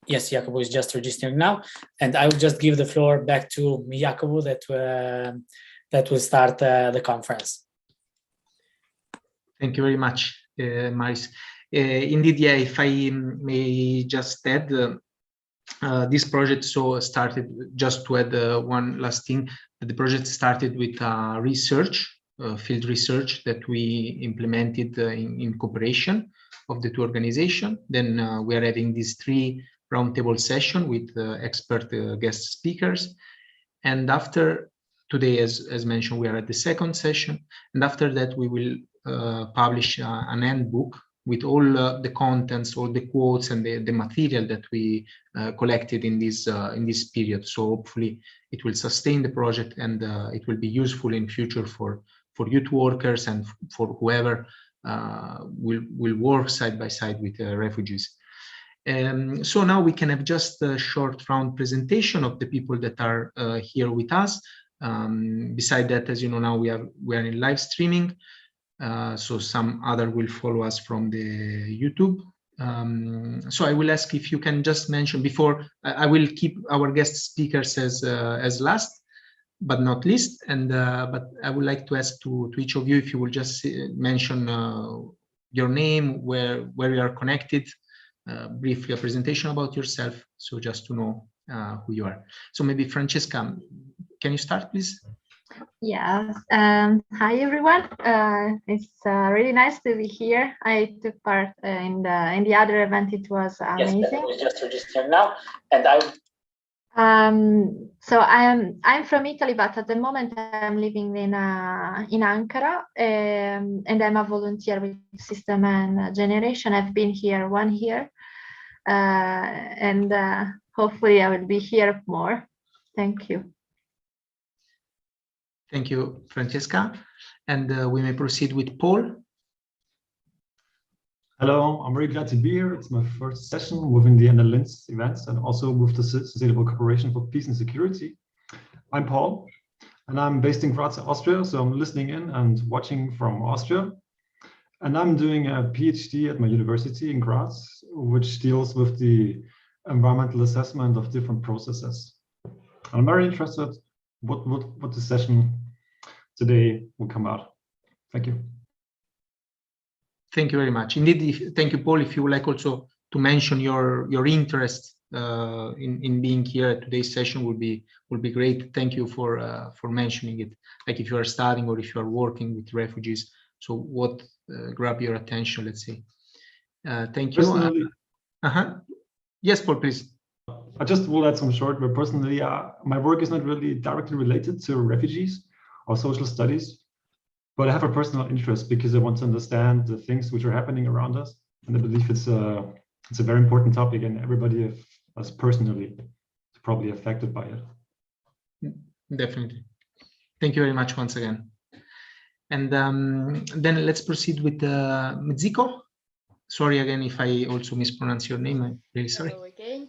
Yes, Jacobo is just registering now, and I will just give the floor back to Jacobo that will start the conference. Thank you very much, Maris. Indeed, yeah, if I may just add, this project started, just to add one last thing, the project started with research, field research that we implemented in cooperation of the two organizations. Then we are having these 3 roundtable sessions with expert guest speakers. And after today, as mentioned, we are at the 2nd session. And after that, we will publish an handbook with all the contents, all the quotes, and the material that we collected in this period. So hopefully it will sustain the project, and it will be useful in future for youth workers and for whoever will work side by side with refugees. So now we can have just a short round presentation of the people that are here with us. Beside that, as you know, now we are in live streaming. So some other will follow us from the YouTube. So I will ask if you can just mention before, I will keep our guest speakers as last, but not least. And but I would like to ask to each of you if you will just mention your name, where you are connected, briefly a presentation about yourself, so just to know who you are. So maybe Francesca, can you start, please? Yes. Hi everyone. It's really nice to be here. I took part in the other event. It was amazing. Yes, we just registered now, and I. So I'm from Italy, but at the moment I'm living in Ankara, and I'm a volunteer with System and Generation. I've been here 1 year, and hopefully I will be here more. Thank you. Thank you, Francesca. And we may proceed with Paul. Hello, I'm very glad to be here. It's my first session within the Netherlands events and also with the Sustainable Cooperation for Peace and Security. I'm Paul, and I'm based in Graz, Austria, so I'm listening in and watching from Austria. And I'm doing a PhD at my university in Graz, which deals with the environmental assessment of different processes. I'm very interested what the session today will come out. Thank you. Thank you very much. Indeed, thank you, Paul. If you would like also to mention your interest in being here at today's session, would be great. Thank you for mentioning it. Like if you are studying or if you are working with refugees, so what grab your attention, let's say. Thank you. Personally, yes, Paul, please. I just will add some short, but personally, my work is not really directly related to refugees or social studies, but I have a personal interest because I want to understand the things which are happening around us, and I believe it's a very important topic, and everybody of us personally is probably affected by it. Definitely. Thank you very much once again. And then let's proceed with Miziko. Sorry again if I also mispronounce your name. I'm really sorry. Hello again.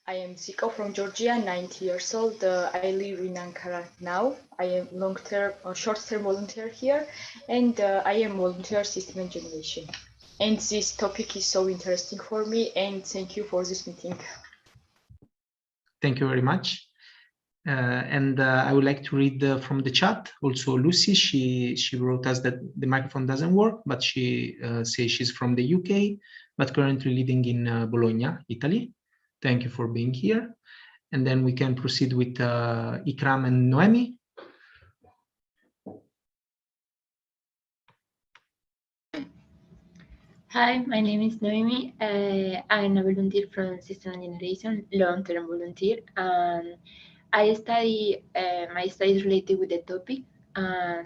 I am Ziko from Georgia, 90 years old. I live in Ankara now. I am long-term or short-term volunteer here, and I am volunteer System and Generation. And this topic is so interesting for me, and thank you for this meeting. Thank you very much. And I would like to read from the chat. Also, Lucy, she wrote us that the microphone doesn't work, but she says she's from the UK, but currently living in Bologna, Italy. Thank you for being here. And then we can proceed with Ikram and Noemi. Hi, my name is Noemi. I'm a volunteer from System and Generation, long-term volunteer. And I study, my study is related with the topic.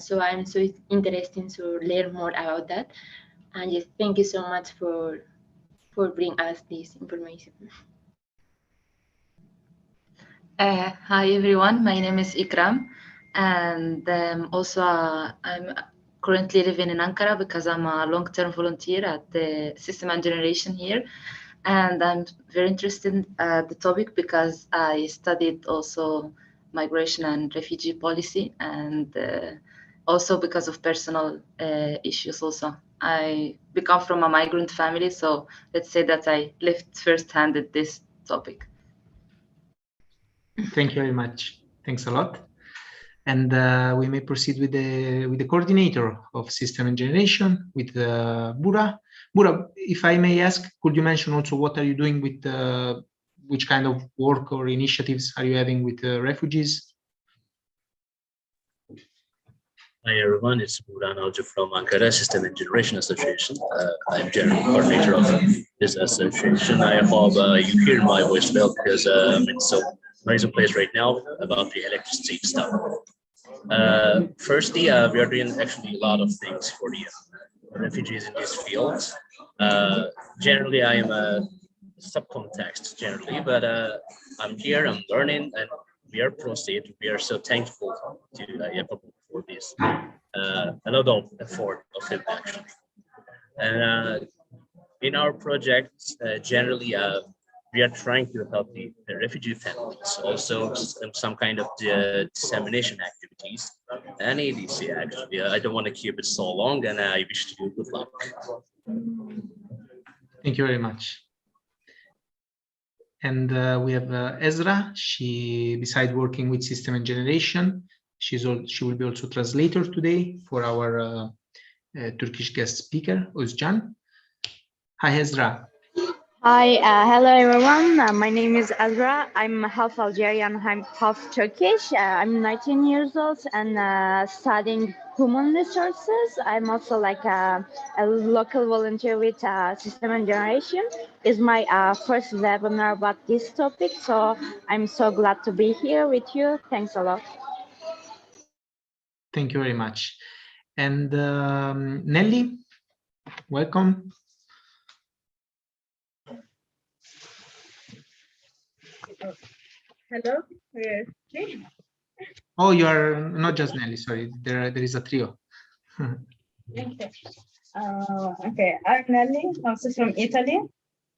So I'm so interested to learn more about that. And yes, thank you so much for bringing us this information. Hi everyone, my name is Ikram, and also I'm currently living in Ankara because I'm a long-term volunteer at the System and Generation here, and I'm very interested in the topic because I studied also migration and refugee policy, and also because of personal issues also. I come from a migrant family, so let's say that I lived firsthand this topic. Thank you very much. Thanks a lot. And we may proceed with the coordinator of system and generation, with Bura. Bura, if I may ask, could you mention also what are you doing with which kind of work or initiatives are you having with refugees? Hi everyone, it's Buran Aljo from Ankara System and Generation Association. I'm general coordinator of this association. I hope you hear my voice well because it's so noisy place right now about the electricity stuff. Firstly, we are doing actually a lot of things for the refugees in this field. Generally, I am a subcontext generally, but I'm here, I'm learning, and we are proceed. We are so thankful to Jakob for this a lot of effort of him actually. And in our project, generally, we are trying to help the refugee families, also some kind of dissemination activities and ADC actually. I don't want to keep it so long, and I wish you good luck. Thank you very much. And we have Ezra. She, besides working with system and generation, she will be also translator today for our Turkish guest speaker, Özcan. Hi, Ezra. Hi, hello everyone. My name is Ezra. I'm half Algerian, I'm half Turkish. I'm 19 years old and studying human resources. I'm also like a local volunteer with System and Generation. It's my first webinar about this topic, so I'm so glad to be here with you. Thanks a lot. Thank you very much. And Nelly, welcome. Hello. Oh, you are not just Nelly. Sorry, there is a trio. Okay. Okay. I'm Nelly, also from Italy,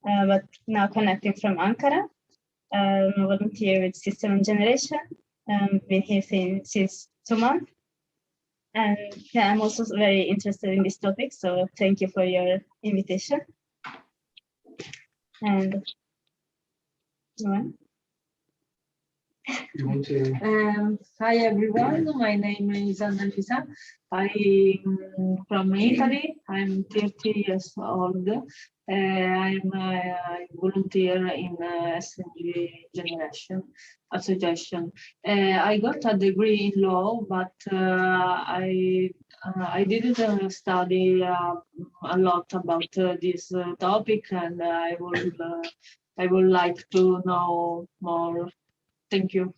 but now connecting from Ankara. I'm a volunteer with System and Generation. Been here since 2 months, and yeah, I'm also very interested in this topic. So thank you for your invitation. And hi everyone, my name is Annalisa. I'm from Italy. I'm 30 years old. I'm a volunteer in SNG Generation Association. I got a degree in law, but I didn't study a lot about this topic, and I would like to know more. Thank you.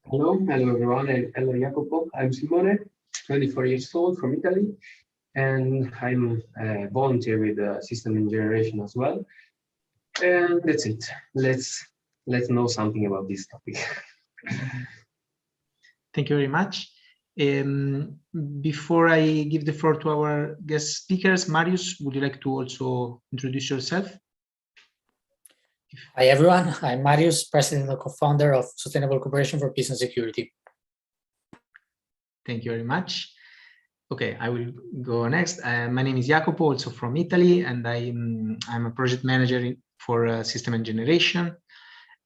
Hello everyone, and hello Jacopo. I'm Simone, 24 years old from Italy, and I'm a volunteer with System and Generation as well. And that's it. Let's know something about this topic. Thank you very much. Before I give the floor to our guest speakers, Marius, would you like to also introduce yourself? Hi everyone, I'm Marius, president and co-founder of Sustainable Cooperation for Peace and Security. Thank you very much. Okay, I will go next. My name is Jacopo, also from Italy, and I'm a project manager for System and Generation.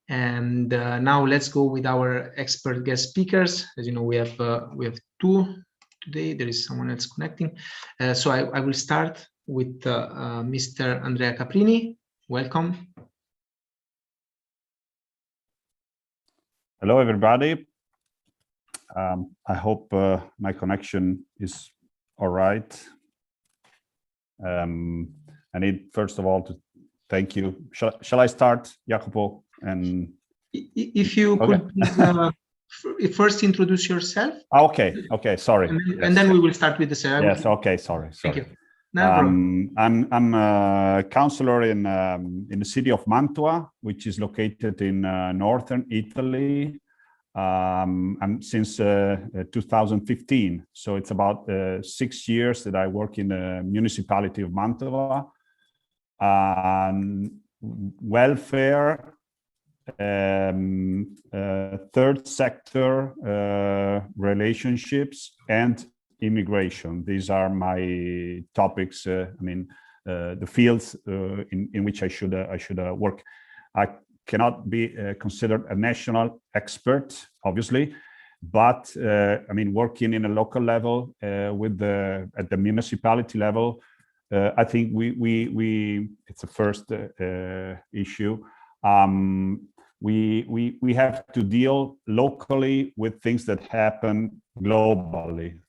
And now let's go with our expert guest speakers. As you know, we have two today. There is someone else connecting. So I will start with Mr. Andrea Caprini. Welcome. Hello, everybody. I hope my connection is all right. I need, first of all, to thank you. Shall I start, Jacopo? And if you could please, first introduce yourself. Okay, sorry. And then we will start with the ceremony. Yes, okay, sorry. Thank you. I'm a counselor in the city of Mantua, which is located in northern Italy. I'm since 2015, so it's about 6 years that I work in the municipality of Mantova. Welfare, third sector relationships, and immigration. These are my topics. The fields in which I should work. I cannot be considered a national expert, obviously, but I mean, working in a local level at the municipality level, I think it's a first issue. We have to deal locally with things that happen globally.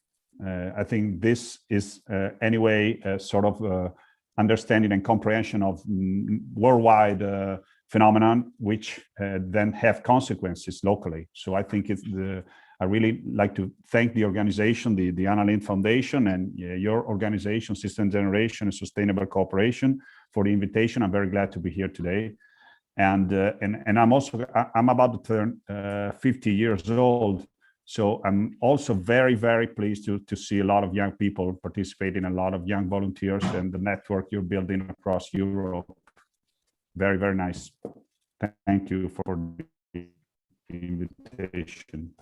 I think this is anyway a sort of understanding and comprehension of worldwide phenomenon, which then have consequences locally. So I think I really like to thank the organization, the Annalyn Foundation, and your organization, System Generation and Sustainable Cooperation, for the invitation. I'm very glad to be here today. And I'm about to turn 50 years old. So I'm also very, very pleased to see a lot of young people participating, a lot of young volunteers, and the network you're building across Europe. Very, very nice. Thank you for the invitation.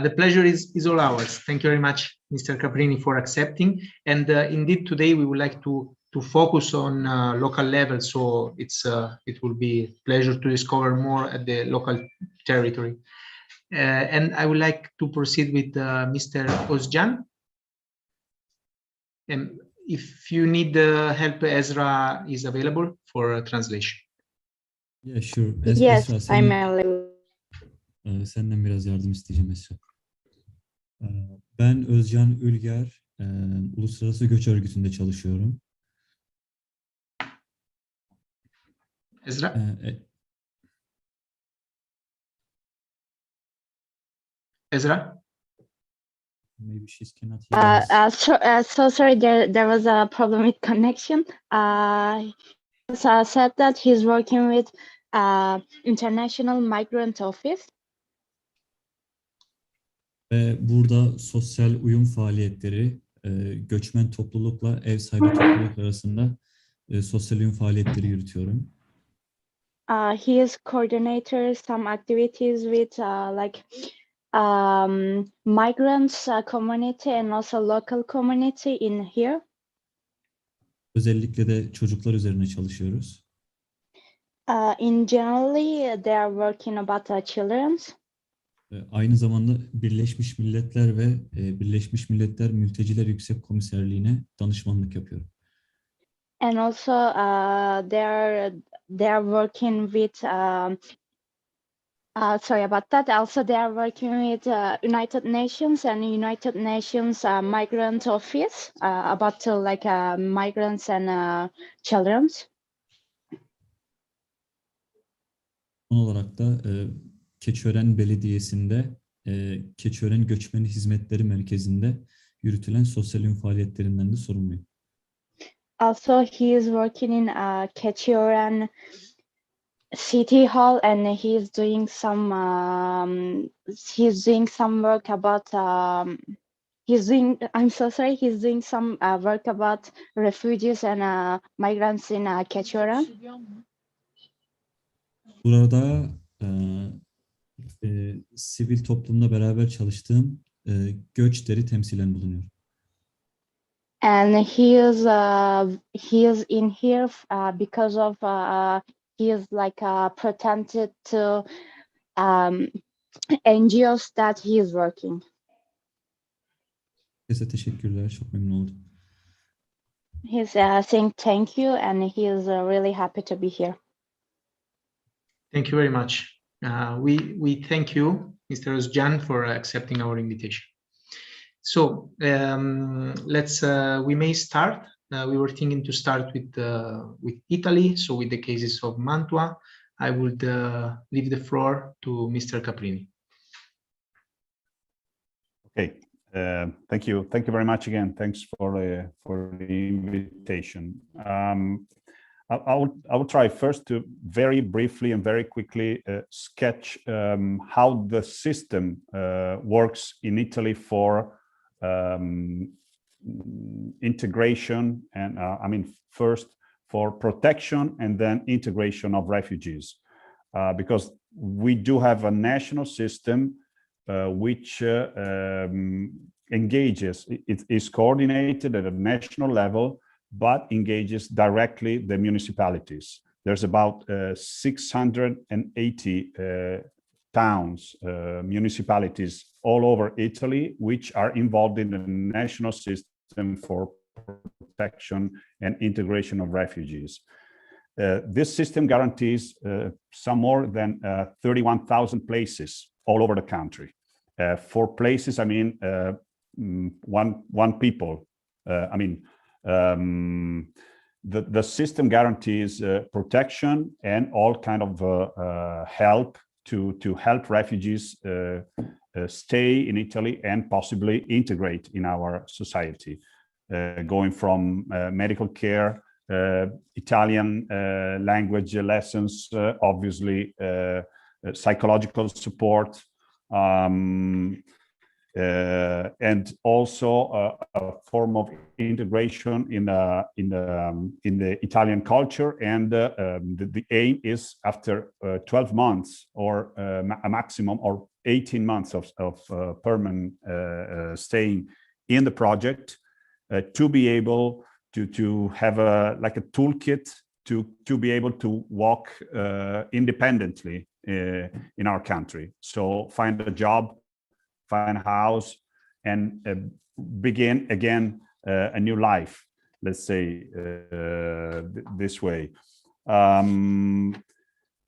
The pleasure is all ours. Thank you very much, Mr. Caprini, for accepting. And indeed, today we would like to focus on local level. So it will be a pleasure to discover more at the local territory. And I would like to proceed with Mr. Özcan. And if you need help, Ezra is available for translation. Yeah, sure. Yes, Esra, I'm available. Senden biraz yardım isteyeceğim Esra. Ben Özcan Ülger, Uluslararası Göç Örgütü'nde çalışıyorum. Ezra? Ezra? Maybe she cannot hear us. So sorry, there was a problem with connection. Said that he's working with International Migrant Office. Burada sosyal uyum faaliyetleri, göçmen toplulukla ev sahibi topluluk arasında sosyal uyum faaliyetleri yürütüyorum. He is coordinator some activities with migrants community and also local community in here. Özellikle de çocuklar üzerine çalışıyoruz. In generally, they are working about children. Aynı zamanda Birleşmiş Milletler ve Birleşmiş Milletler Mülteciler Yüksek Komiserliğine danışmanlık yapıyorum. And also, they are working with. Sorry about that. Also, they are working with United Nations and United Nations Migrant Office about migrants and children. Son olarak da Keçiören Belediyesi'nde Keçiören Göçmen Hizmetleri Merkezi'nde yürütülen sosyal uyum faaliyetlerinden de sorumluyum. Also, he is working in Keçiören City Hall, and he's doing some work about he's doing some work about refugees and migrants in Keçiören. Burada sivil toplumla beraber çalıştığım Göçler'i temsilen bulunuyor. And he is in here because of he is pretended to NGOs that he is working. Herkese teşekkürler, çok memnun oldum. He's saying thank you, and he is really happy to be here. Thank you very much. We thank you, Mr. Özcan, for accepting our invitation. So we may start. We were thinking to start with Italy, so with the cases of Mantua. I would leave the floor to Mr. Caprini. Okay, thank you very much again. Thanks for the invitation. I will try first to very briefly and very quickly sketch how the system works in Italy for integration and first for protection and then integration of refugees, because we do have a national system which engages, it is coordinated at a national level, but engages directly the municipalities. there's about 680 towns, municipalities all over Italy, which are involved in the national system for protection and integration of refugees. This system guarantees some more than 31,000 places all over the country. For places, I mean, one people. The system guarantees protection and all kind of help to help refugees stay in Italy and possibly integrate in our society, going from medical care, Italian language lessons, obviously psychological support, and also a form of integration in the Italian culture. And the aim is after 12 months or a maximum or 18 months of permanent staying in the project, to be able to have a toolkit to be able to walk independently in our country. So find a job, find a house, and begin again a new life, let's say, this way.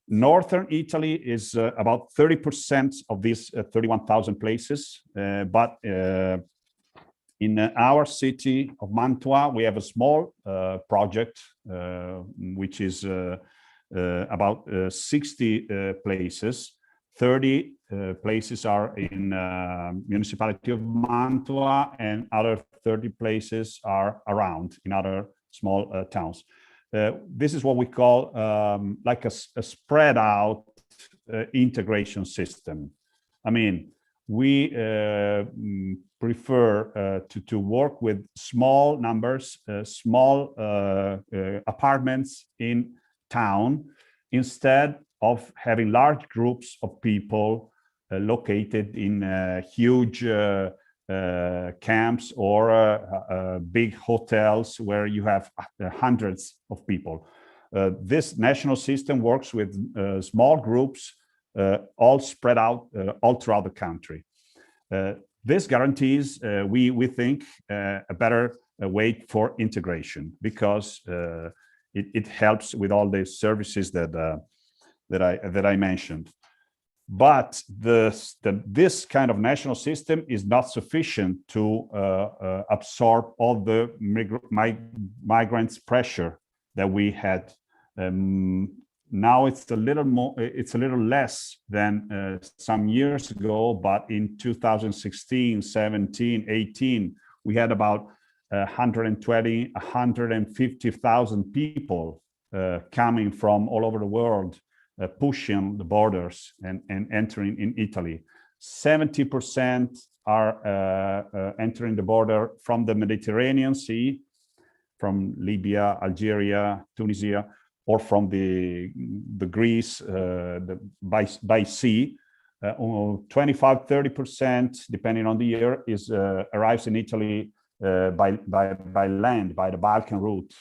Northern Italy is about 30% of these 31,000 places, but in our city of Mantua, we have a small project, which is about 60 places. 30 places are in municipality of Mantua, and other 30 places are around in other small towns. This is what we call like a spread out integration system. I mean, we prefer to work with small numbers, small apartments in town, instead of having large groups of people located in huge camps or big hotels where you have hundreds of people. This national system works with small groups, all spread out all throughout the country. This guarantees, we think, a better way for integration, because it helps with all the services that I mentioned. But this kind of national system is not sufficient to absorb all the migrants' pressure that we had. Now it's a little less than some years ago, but in 2016, 17, 18, we had about 120, 150,000 people coming from all over the world, pushing the borders and entering in Italy. 70% are entering the border from the Mediterranean Sea, from Libya, Algeria, Tunisia, or from the Greece by sea. 25-30%, depending on the year, arrives in Italy by land, by the Balkan route,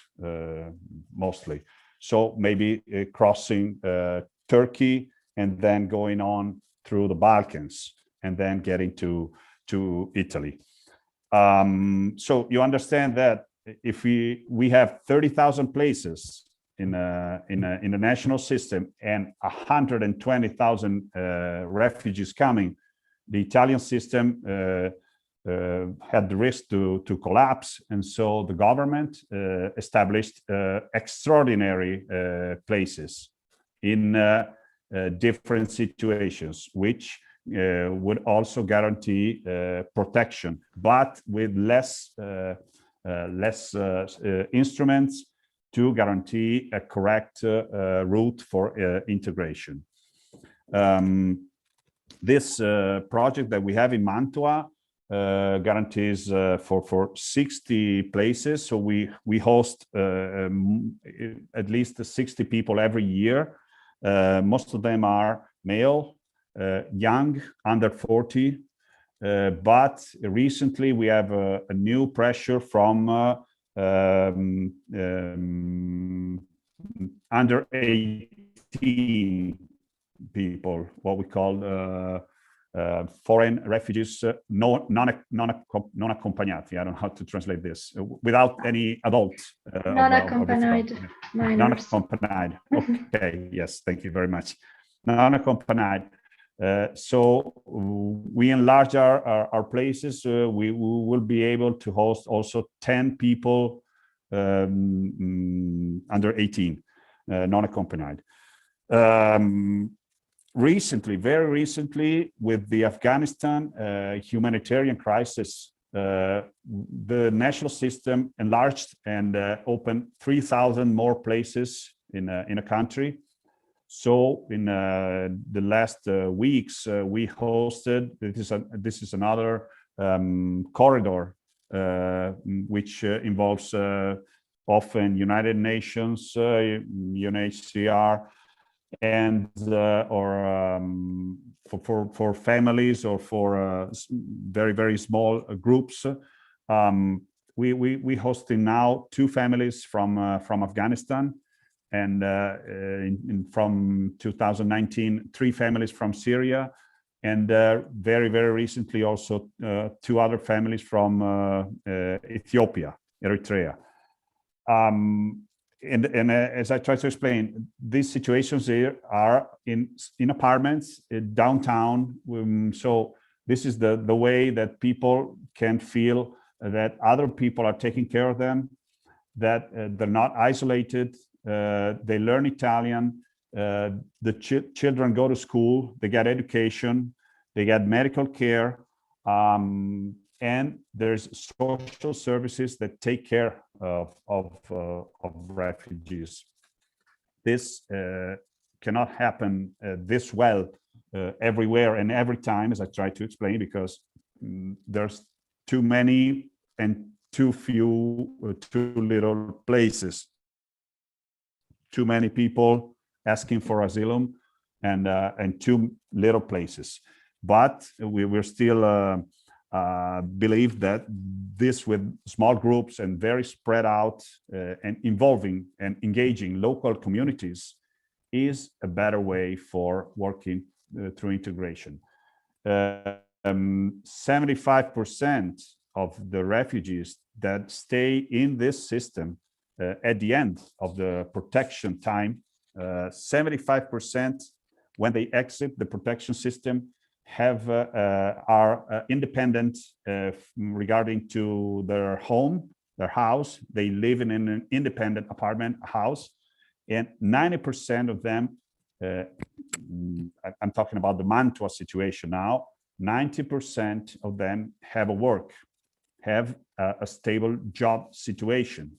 mostly. So maybe crossing Turkey and then going on through the Balkans and then getting to Italy. So you understand that if we have 30,000 places in the national system and 120,000 refugees coming, the Italian system had the risk to collapse, and so the government established extraordinary places in different situations, which would also guarantee protection, but with less instruments to guarantee a correct route for integration. This project that we have in Mantua guarantees for 60 places. So we host at least 60 people every year. Most of them are male, young, under 40. But recently we have a new pressure from under 18 people, what we call foreign refugees, non-accompagnati. I don't know how to translate this, without any adult. Non-accompanied minors. Non-accompanied. Okay, yes, thank you very much. Non-accompanied. So we enlarge our places. We will be able to host also 10 people under 18, non-accompanied. Recently, very recently, with the Afghanistan humanitarian crisis, the national system enlarged and opened 3,000 more places in a country. So in the last weeks, we hosted, this is another corridor, which involves often United Nations, UNHCR, and for families or for very, very small groups. We hosting now 2 families from Afghanistan, and from 2019, 3 families from Syria, and very, very recently also 2 other families from Ethiopia, Eritrea. And as I try to explain, these situations here are in apartments downtown. So this is the way that people can feel that other people are taking care of them, that they're not isolated. They learn Italian. The children go to school. They get education. They get medical care. And there's social services that take care of refugees. This cannot happen this well everywhere and every time, as I try to explain, because there's too many and too few, too little places. Too many people asking for asylum and too little places. But we're still believe that this, with small groups and very spread out and involving and engaging local communities, is a better way for working through integration. 75% of the refugees that stay in this system at the end of the protection time, 75% when they exit the protection system are independent regarding to their home, their house. They live in an independent apartment house, and 90% of them, I'm talking about the Mantua situation now, 90% of them have a work, have a stable job situation.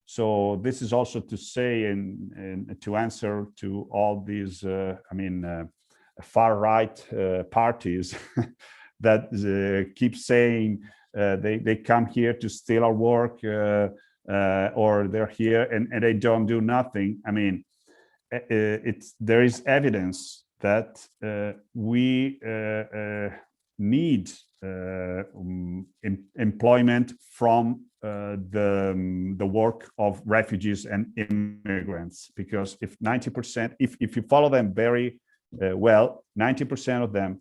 So this is also to say and to answer to all these, far-right parties that keep saying they come here to steal our work, or they're here and they don't do nothing. I mean, there is evidence that we need employment from the work of refugees and immigrants, because if 90%, if you follow them very well, 90% of them,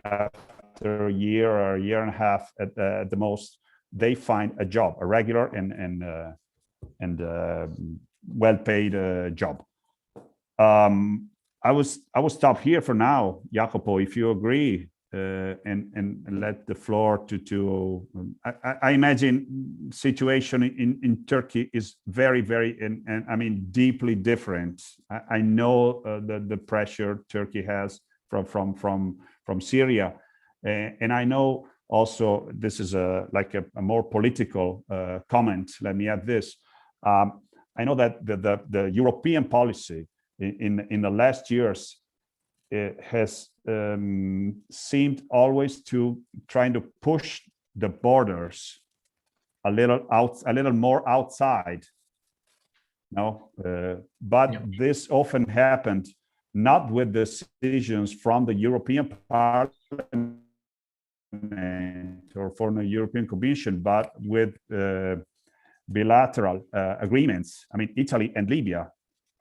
after a year or a year and a half at the most, they find a job, a regular and well-paid job. I will stop here for now, Jacopo, if you agree, and let the floor to I imagine situation in Turkey is very, very, and I mean deeply different. I know the pressure Turkey has from Syria, and I know also this is a more political comment. Let me add this. I know that the European policy in the last years has seemed always to trying to push the borders a little more outside. No, but this often happened not with decisions from the European Parliament or from the European Commission, but with bilateral agreements. I mean, Italy and Libya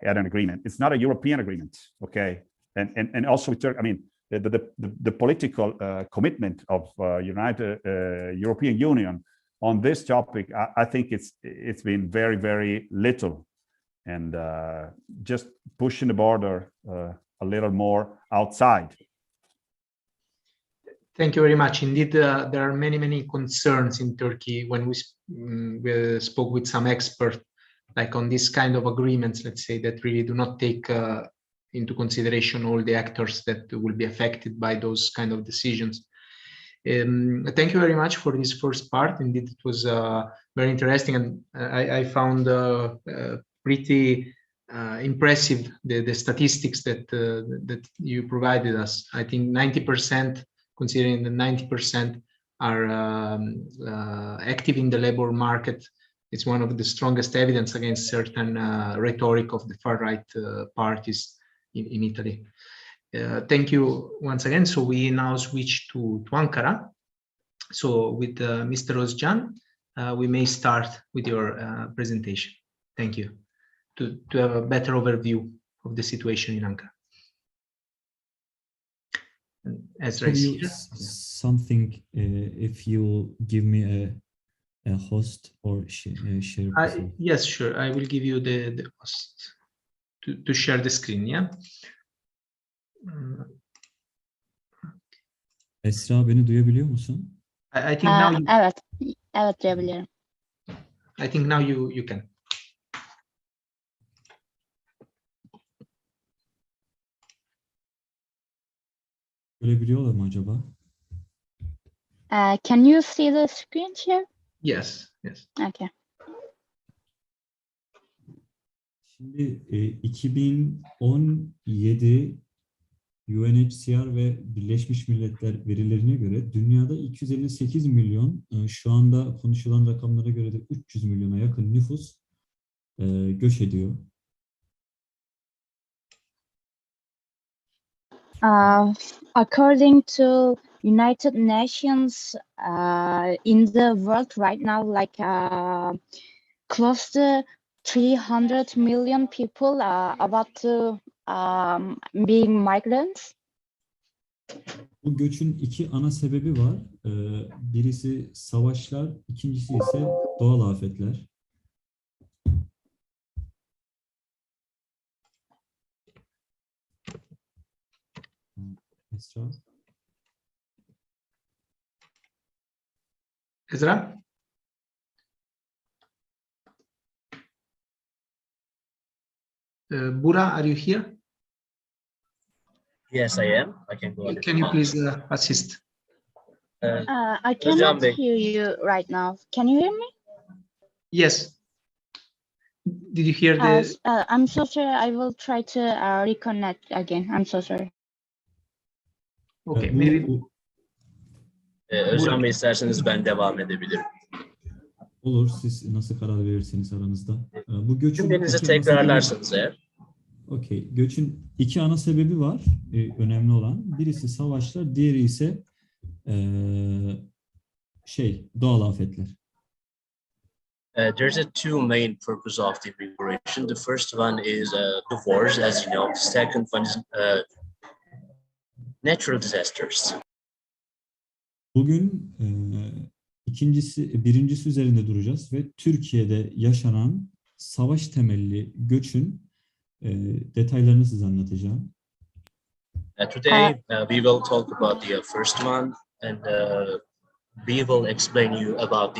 had an agreement. It's not a European agreement, okay? And also, I mean, the political commitment of United European Union on this topic, I think it's been very, very little, and just pushing the border a little more outside. Thank you very much. Indeed, there are many concerns in Turkey when we spoke with some experts, like on this kind of agreements, let's say, that really do not take into consideration all the actors that will be affected by those kind of decisions. Thank you very much for this first part. Indeed, it was very interesting, and I found pretty impressive the statistics that you provided us. I think 90%, considering the 90% are active in the labor market, it's one of the strongest evidence against certain rhetoric of the far-right parties in Italy. Thank you once again. So we now switch to Ankara. So with Mr. Özcan, we may start with your presentation. Thank you. To have a better overview of the situation in Ankara. As something, if you give me a host or share. Yes, sure. I will give you the host to share the screen. Yeah. Esra, beni duyabiliyor musun? I think now you. Evet duyabiliyorum. I think now you can. Görebiliyorlar mı acaba? Can you see the screen share? Yes. Okay. Şimdi 2017 UNHCR ve Birleşmiş Milletler verilerine göre dünyada 258 milyon, şu anda konuşulan rakamlara göre de 300 milyona yakın nüfus göç ediyor. According to United Nations, in the world right now, like close to 300 million people are about to being migrants. Bu göçün iki ana sebebi var. Birisi savaşlar, ikincisi ise doğal afetler. Esra. Ezra? Bura, are you here? Yes, I am. I can go ahead. Can you please assist? I cannot hear you right now. Can you hear me? Yes. Did you hear the? I'm so sorry. I will try to reconnect again. I'm so sorry. Okay, maybe. Özcan Bey, isterseniz ben devam edebilirim. Olur, siz nasıl karar verirseniz aranızda. Bu göçün cümlenizi tekrarlarsanız eğer. Okey. Göçün iki ana sebebi var. Önemli olan. Birisi savaşlar, diğeri ise doğal afetler. There's two main purpose of the migration. The first one is the wars, as you know. The second one is natural disasters. Bugün birincisi üzerinde duracağız ve Türkiye'de yaşanan savaş temelli göçün detaylarını size anlatacağım. Today we will talk about the first one, and we will explain you about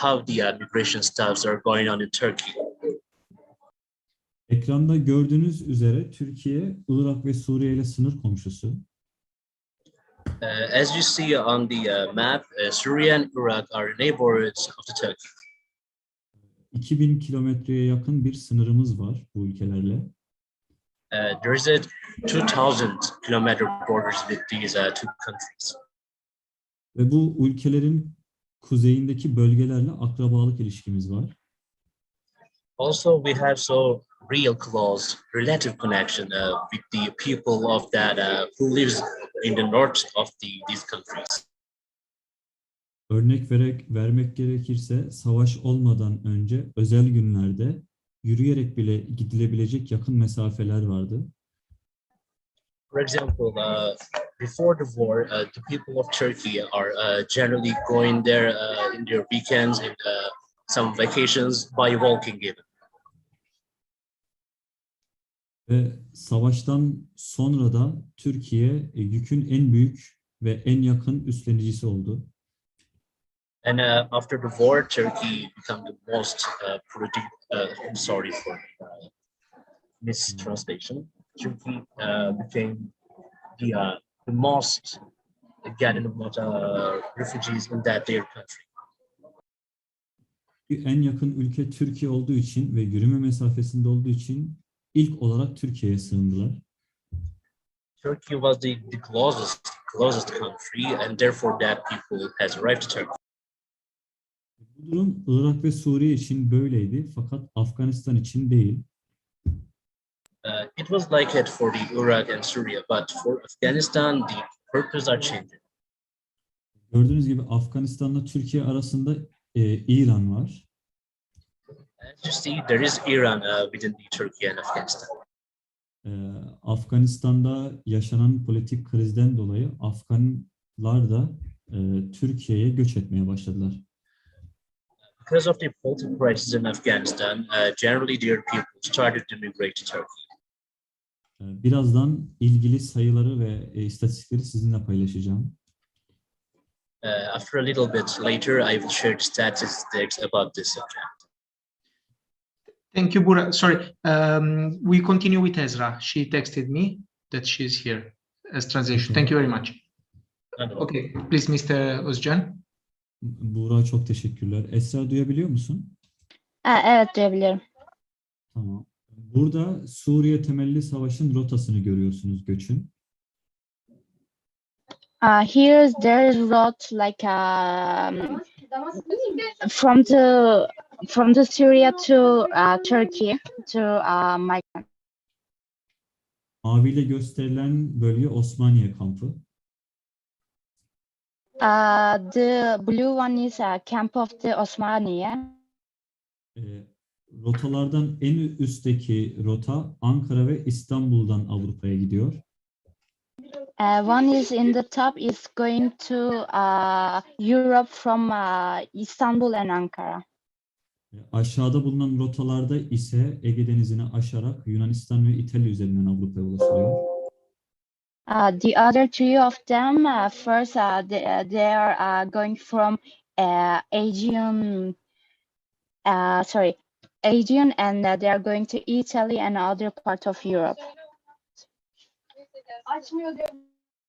how the migration stuffs are going on in Turkey. Ekranda gördüğünüz üzere Türkiye, Irak ve Suriye ile sınır komşusu. As you see on the map, Syria and Iraq are neighborhoods of the Turkey. 2000 kilometreye yakın bir sınırımız var bu ülkelerle. There is a 2000 kilometer borders with these two countries. Ve bu ülkelerin kuzeyindeki bölgelerle akrabalık ilişkimiz var. Also, we have real close relative connection with the people of that who lives in the north of these countries. Vermek gerekirse savaş olmadan önce özel günlerde yürüyerek bile gidilebilecek yakın mesafeler vardı. For example, before the war, the people of Turkey are generally going there in their weekends and some vacations by walking even. Ve savaştan sonra da Türkiye yükün en büyük ve en yakın üstlenicisi oldu. And after the war, Turkey became the most I'm sorry for mistranslation. Turkey became the most getting refugees in their country. En yakın ülke Türkiye olduğu için ve yürüme mesafesinde olduğu için ilk olarak Türkiye'ye sığındılar. Turkey was the closest country, and therefore that people has arrived to Turkey. Bu durum Irak ve Suriye için böyleydi fakat Afganistan için değil. It was like it for the Iraq and Syria, but for Afghanistan, the purpose are changing. Gördüğünüz gibi Afganistan'la Türkiye arasında İran var. As you see, there is Iran within the Turkey and Afghanistan. Afganistan'da yaşanan politik krizden dolayı Afganlar da Türkiye'ye göç etmeye başladılar. Because of the political crisis in Afghanistan, generally their people started to migrate to Turkey. Birazdan ilgili sayıları ve istatistikleri sizinle paylaşacağım. After a little bit later, I will share the statistics about this subject. Thank you, Burak. Sorry, we continue with Ezra. She texted me that she's here as translation. Okay. Thank you very much. Okay, please, Mr. Özcan. Buğra çok teşekkürler. Esra duyabiliyor musun? Evet, duyabiliyorum. Tamam. Burada Suriye temelli savaşın rotasını görüyorsunuz göçün. Here there is route like from the Syria to Turkey to migrant. Maviyle gösterilen bölge Osmaniye kampı. The blue one is camp of the Osmaniye. Rotalardan en üstteki rota Ankara ve İstanbul'dan Avrupa'ya gidiyor. One is in the top is going to Europe from Istanbul and Ankara. Aşağıda bulunan rotalarda ise Ege Denizi'ni aşarak Yunanistan ve İtalya üzerinden Avrupa'ya ulaşılıyor. The other two of them, first they are going from Aegean and they are going to Italy and other part of Europe.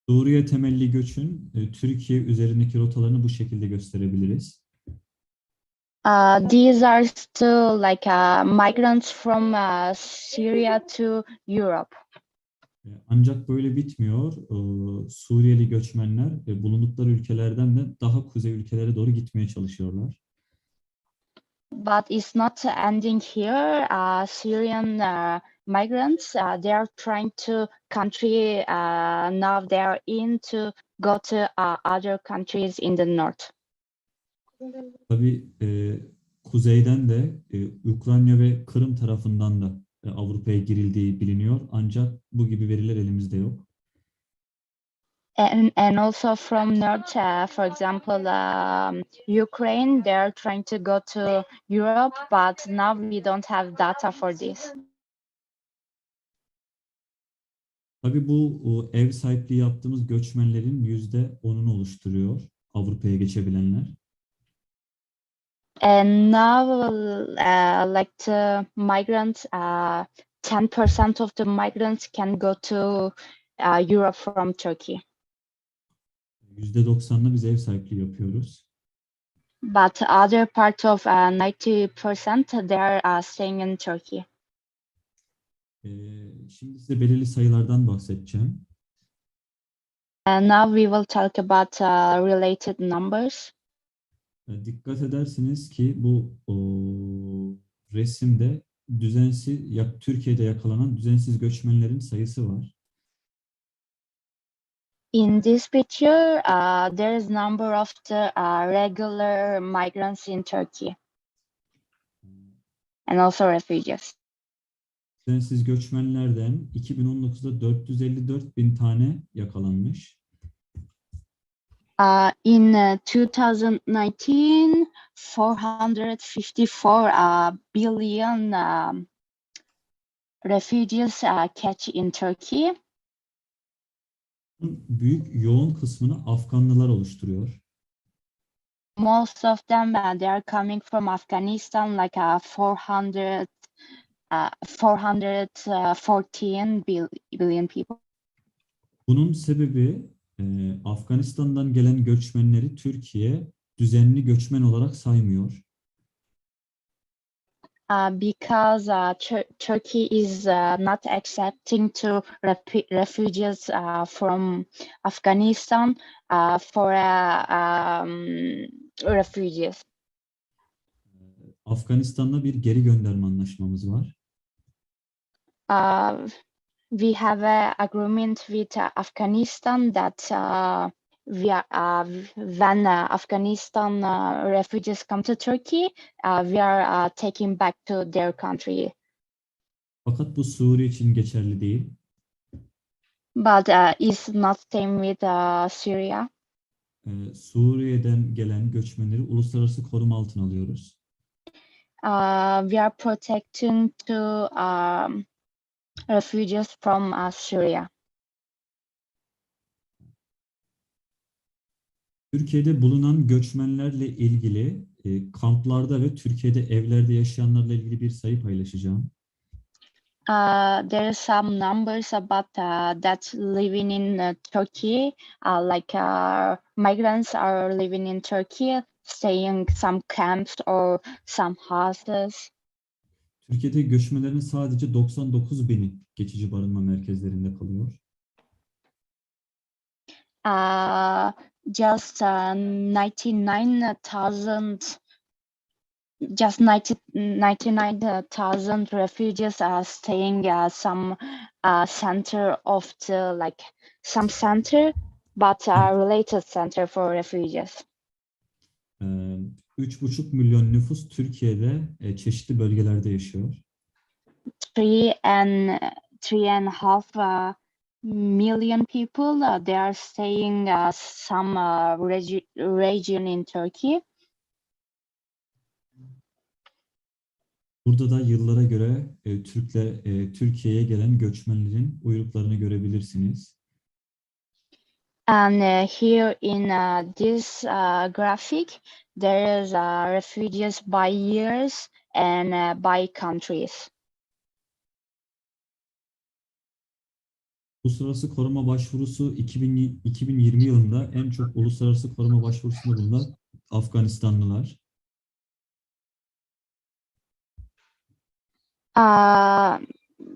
Suriye temelli göçün Türkiye üzerindeki rotalarını bu şekilde gösterebiliriz. These are still like migrants from Syria to Europe. Ancak böyle bitmiyor. Suriyeli göçmenler bulundukları ülkelerden de daha kuzey ülkelere doğru gitmeye çalışıyorlar. But it's not ending here. Syrian migrants, they are trying to country now they are in to go to other countries in the north. Tabii kuzeyden de Ukrayna ve Kırım tarafından da Avrupa'ya girildiği biliniyor. Ancak bu gibi veriler elimizde yok. And also from north, for example, Ukraine, they are trying to go to Europe, but now we don't have data for this. Tabii bu ev sahipliği yaptığımız göçmenlerin %10'unu oluşturuyor Avrupa'ya geçebilenler. And now, like the migrants, 10% of the migrants can go to Europe from Turkey. %90'la biz ev sahipliği yapıyoruz. But other part of 90%, they are staying in Turkey. Şimdi size belirli sayılardan bahsedeceğim. And now we will talk about related numbers. Dikkat edersiniz ki bu resimde Türkiye'de yakalanan düzensiz göçmenlerin sayısı var. In this picture, there is number of the regular migrants in Turkey and also refugees. Düzensiz göçmenlerden 2019'da 454 bin tane yakalanmış. In 2019, 454 billion refugees catch in Turkey. Büyük yoğun kısmını Afganlılar oluşturuyor. Most of them they are coming from Afghanistan, like 414 billion people. Bunun sebebi Afganistan'dan gelen göçmenleri Türkiye düzenli göçmen olarak saymıyor. Because Turkey is not accepting to refugees from Afghanistan for refugees. Afganistan'la bir geri gönderme anlaşmamız var. We have an agreement with Afghanistan that when Afghanistan refugees come to Turkey, we are taking back to their country. Fakat bu Suriye için geçerli değil. But it's not same with Syria. Suriye'den gelen göçmenleri uluslararası koruma altına alıyoruz. We are protecting to refugees from Syria. Türkiye'de bulunan göçmenlerle ilgili kamplarda ve Türkiye'de evlerde yaşayanlarla ilgili bir sayı paylaşacağım. There are some numbers about that living in Turkey, like migrants are living in Turkey, staying some camps or some houses. Türkiye'de göçmenlerin sadece 99 bini geçici barınma merkezlerinde kalıyor. Just 99,000 refugees are staying some center of the some center, but related center for refugees. 3,5 milyon nüfus Türkiye'de çeşitli bölgelerde yaşıyor. 3.5 million people they are staying some region in Turkey. Burada da yıllara göre Türkiye'ye gelen göçmenlerin uyruklarını görebilirsiniz. And here in this graphic, there is refugees by years and by countries. Uluslararası koruma başvurusu 2020 yılında en çok uluslararası koruma başvurusunda bulunan Afganistanlılar.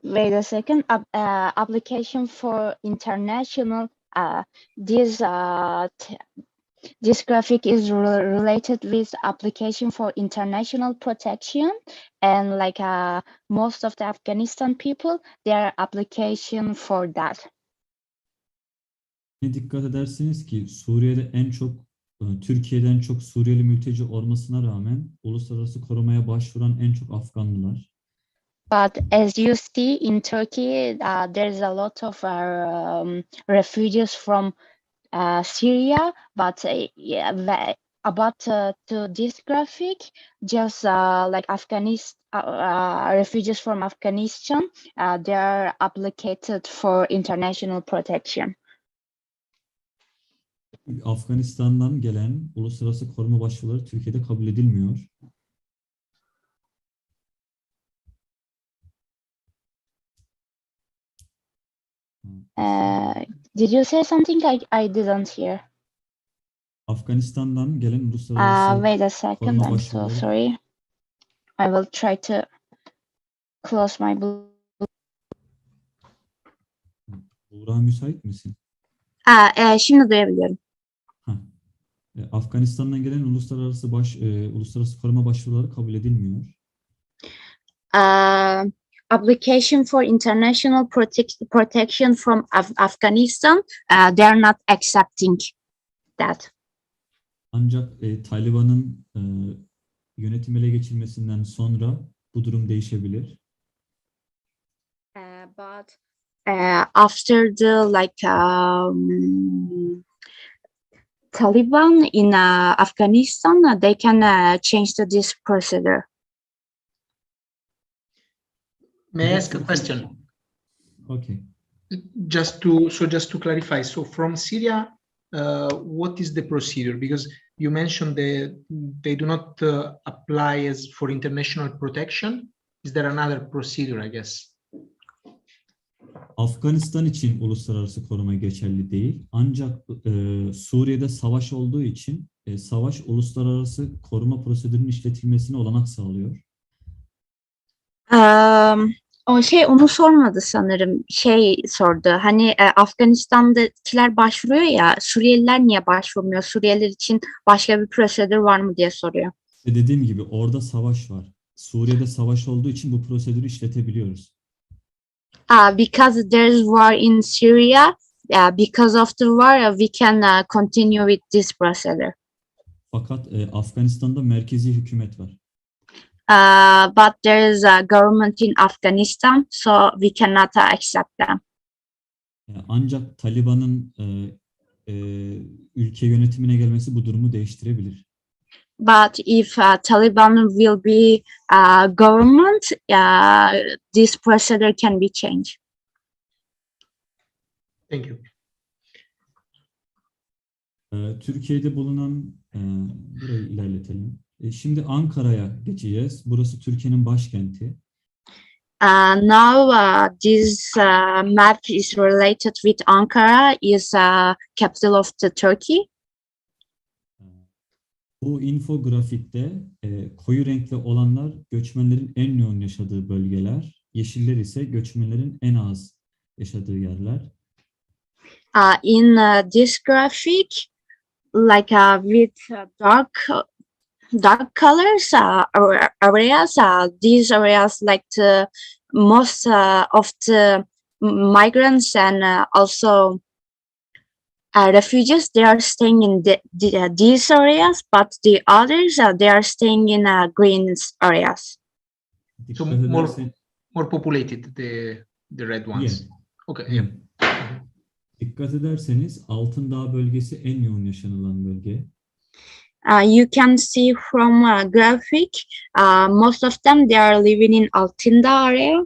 Wait a second. Application for international. This graphic is related with application for international protection, and most of the Afghanistan people, their application for that. Dikkat edersiniz ki Türkiye'den çok Suriyeli mülteci olmasına rağmen uluslararası korumaya başvuran en çok Afganlılar. But as you see in Turkey, there's a lot of refugees from Syria, but about to this graphic, just like refugees from Afghanistan, they are applied for international protection. Afganistan'dan gelen uluslararası koruma başvuruları Türkiye'de kabul edilmiyor. Did you say something I didn't hear? Afganistan'dan gelen uluslararası wait a second, koruma I'm so başvuruları. sorry. I will try to close my Buğra, müsait misin? Şimdi duyabiliyorum. Afganistan'dan gelen uluslararası koruma başvuruları kabul edilmiyor. application for international protection from Afghanistan, they're not accepting that. Ancak Taliban'ın yönetim ele geçirmesinden sonra bu durum değişebilir. But after the Taliban in Afghanistan, they can change this procedure. May I ask a question? Okay. Just to clarify, so from Syria, what is the procedure? Because you mentioned that they do not apply as for international protection. Is there another procedure, I guess? Afganistan için uluslararası koruma geçerli değil. Ancak Suriye'de savaş olduğu için savaş uluslararası koruma prosedürünün işletilmesine olanak sağlıyor. Onu sormadı sanırım. Sordu. Hani Afganistan'dakiler başvuruyor ya, Suriyeliler niye başvurmuyor? Suriyeliler için başka bir prosedür var mı diye soruyor. Dediğim gibi orada savaş var. Suriye'de savaş olduğu için bu prosedürü işletebiliyoruz. Because there's war in Syria, because of the war, we can continue with this procedure. Fakat Afganistan'da merkezi hükümet var. But there is a government in Afghanistan, so we cannot accept them. Ancak Taliban'ın ülke yönetimine gelmesi bu durumu değiştirebilir. But if Taliban will be government, this procedure can be changed. Thank you. Türkiye'de bulunan, burayı ilerletelim. Şimdi Ankara'ya geçeceğiz. Burası Türkiye'nin başkenti. Now this map is related with Ankara, is capital of the Turkey. Bu infografikte koyu renkli olanlar göçmenlerin en yoğun yaşadığı bölgeler, yeşiller ise göçmenlerin en az yaşadığı yerler. In this graphic, with dark colors areas, these areas the most of the migrants and also refugees, they are staying in these areas, but the others they are staying in green areas. So more populated, the red ones. Yeah. Okay. Yeah. Dikkat ederseniz Altındağ bölgesi en yoğun yaşanılan bölge. You can see from graphic, most of them they are living in Altındağ area.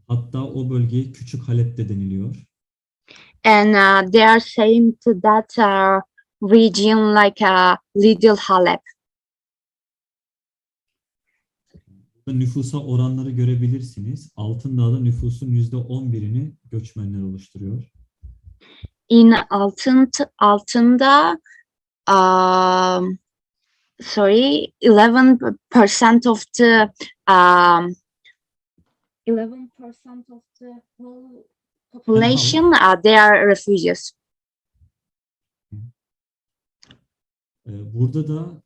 Hatta o bölgeye Küçük Halep de deniliyor. And they are saying to that region Little Halep. Nüfusa oranları görebilirsiniz. Altındağ'da nüfusun %11'ini göçmenler oluşturuyor. In Altındağ, 11% of the 11% of the whole population, they are refugees. Burada da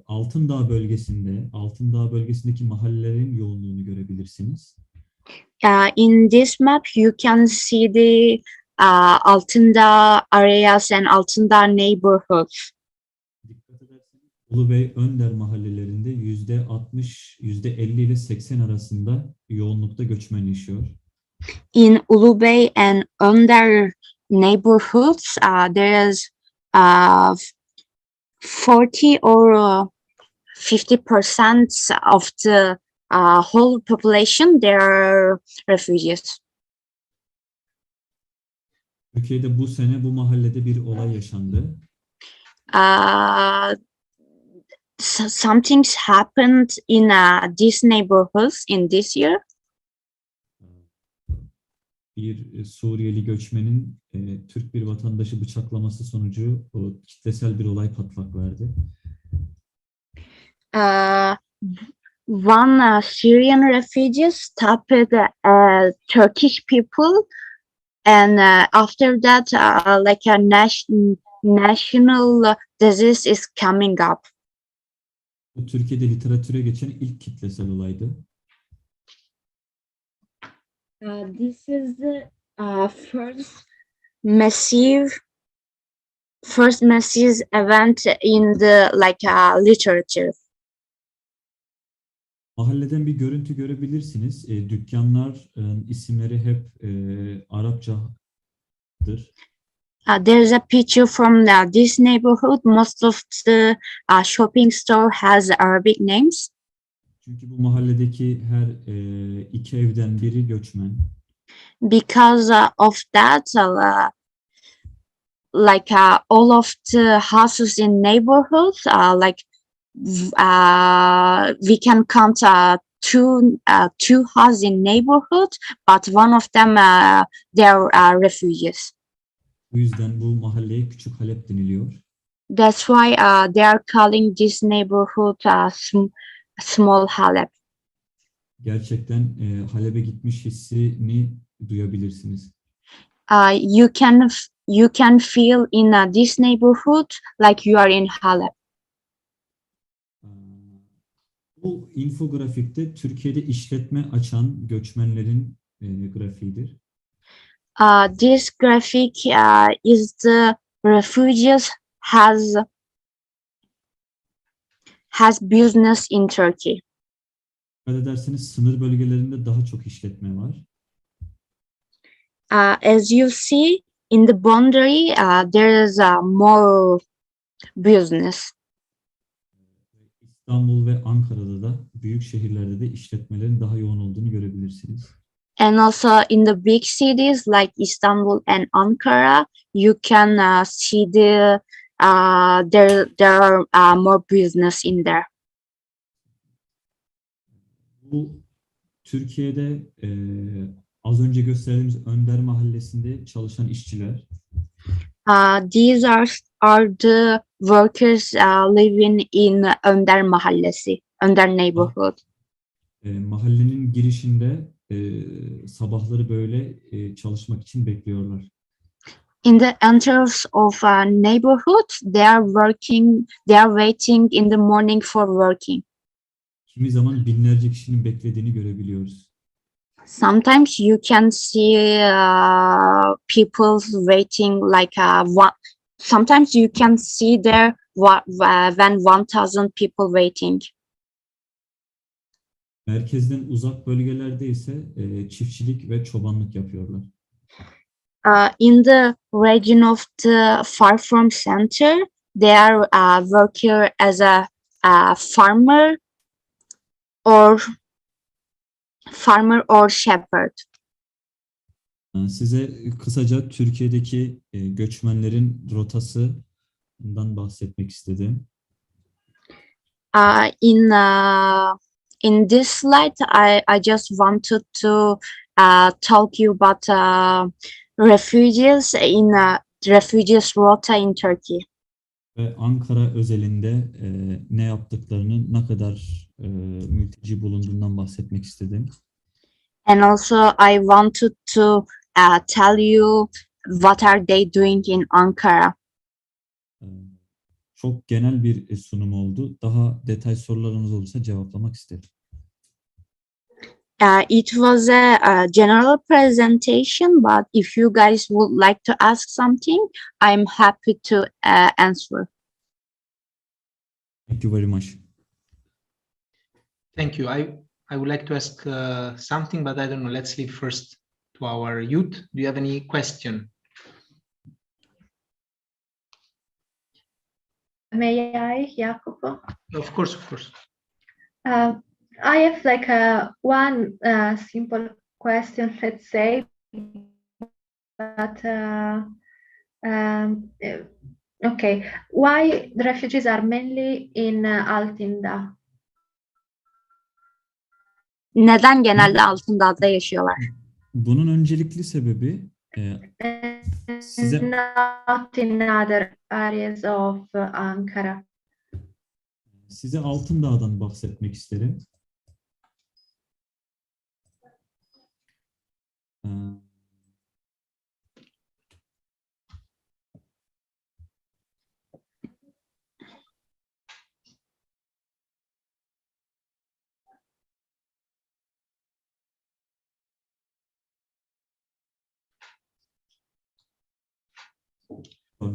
Altındağ bölgesindeki mahallelerin yoğunluğunu görebilirsiniz. In this map, you can see the Altındağ areas and Altındağ neighborhoods. Dikkat ederseniz Ulubey Önder mahallelerinde %60, %50 ile 80 arasında yoğunlukta göçmen yaşıyor. In Ulubey and Önder neighborhoods, there is 40 or 50% of the whole population, they are refugees. Türkiye'de bu sene bu mahallede bir olay yaşandı. Something's happened in these neighborhoods in this year. Bir Suriyeli göçmenin Türk bir vatandaşı bıçaklaması sonucu kitlesel bir olay patlak verdi. One Syrian refugee stopped Turkish people, and after that, a national disease is coming up. Bu Türkiye'de literatüre geçen ilk kitlesel olaydı. This is the first massive event in the literature. Mahalleden bir görüntü görebilirsiniz. Dükkanların isimleri hep Arapçadır. There's a picture from this neighborhood. Most of the shopping store has Arabic names. Çünkü bu mahalledeki her iki evden biri göçmen. Because of that, all of the houses in neighborhoods, we can count two houses in neighborhood, but one of them they're refugees. Bu yüzden bu mahalleye Küçük Halep deniliyor. That's why they are calling this neighborhood Small Halep. Gerçekten Halep'e gitmiş hissini duyabilirsiniz. You can feel in this neighborhood like you are in Halep. Bu infografikte Türkiye'de işletme açan göçmenlerin grafiğidir. This graphic is the refugees has business in Turkey. Dikkat ederseniz sınır bölgelerinde daha çok işletme var. As you see in the boundary, there is more business. İstanbul ve Ankara'da da büyük şehirlerde de işletmelerin daha yoğun olduğunu görebilirsiniz. And also in the big cities like Istanbul and Ankara, you can see there are more business in there. Bu Türkiye'de az önce gösterdiğimiz Önder Mahallesi'nde çalışan işçiler. These are the workers living in Önder Mahallesi, Önder neighborhood. Mahallenin girişinde sabahları böyle çalışmak için bekliyorlar. In the entrance of a neighborhood, they are waiting in the morning for working. Kimi zaman binlerce kişinin beklediğini görebiliyoruz. Sometimes you can see people waiting sometimes you can see there when 1,000 people waiting. Merkezden uzak bölgelerde ise çiftçilik ve çobanlık yapıyorlar. In the region of the far from center, they are working as a farmer or shepherd. Size kısaca Türkiye'deki göçmenlerin rotasından bahsetmek istedim. In this slide, I just wanted to talk you about refugees in refugees rota in Turkey. Ve Ankara özelinde ne yaptıklarını, ne kadar mülteci bulunduğundan bahsetmek istedim. And also I wanted to tell you what are they doing in Ankara. Çok genel bir sunum oldu. Daha detay sorularınız olursa cevaplamak isterim. It was a general presentation, but if you guys would like to ask something, I'm happy to answer. Thank you very much. Thank you. I would like to ask something, but I don't know. Let's leave first to our youth. Do you have any question? May I, Jacopo? Of course, of course. I have like one simple question, let's say, but okay. Why the refugees are mainly in Altındağ? Neden genelde Altındağ'da yaşıyorlar? Bunun öncelikli sebebi size Not in other areas of Ankara. Size Altındağ'dan bahsetmek isterim.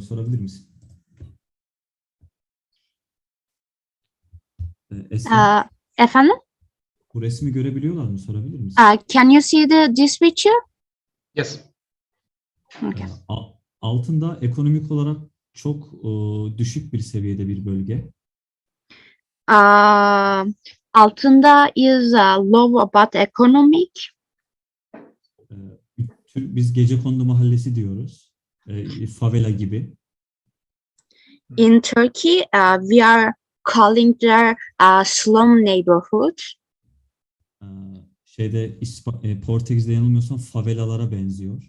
Sorabilir misin? Esra, Efendim? bu resmi görebiliyorlar mı? Sorabilir misin? Can you see this picture? Yes. Okay. Altında ekonomik olarak çok düşük bir seviyede bir bölge. Altında is low about economic. Biz Gecekondu Mahallesi diyoruz. Favela gibi. In Turkey, we are calling their slum neighborhood. Portekiz'de yanılmıyorsam favelalara benziyor.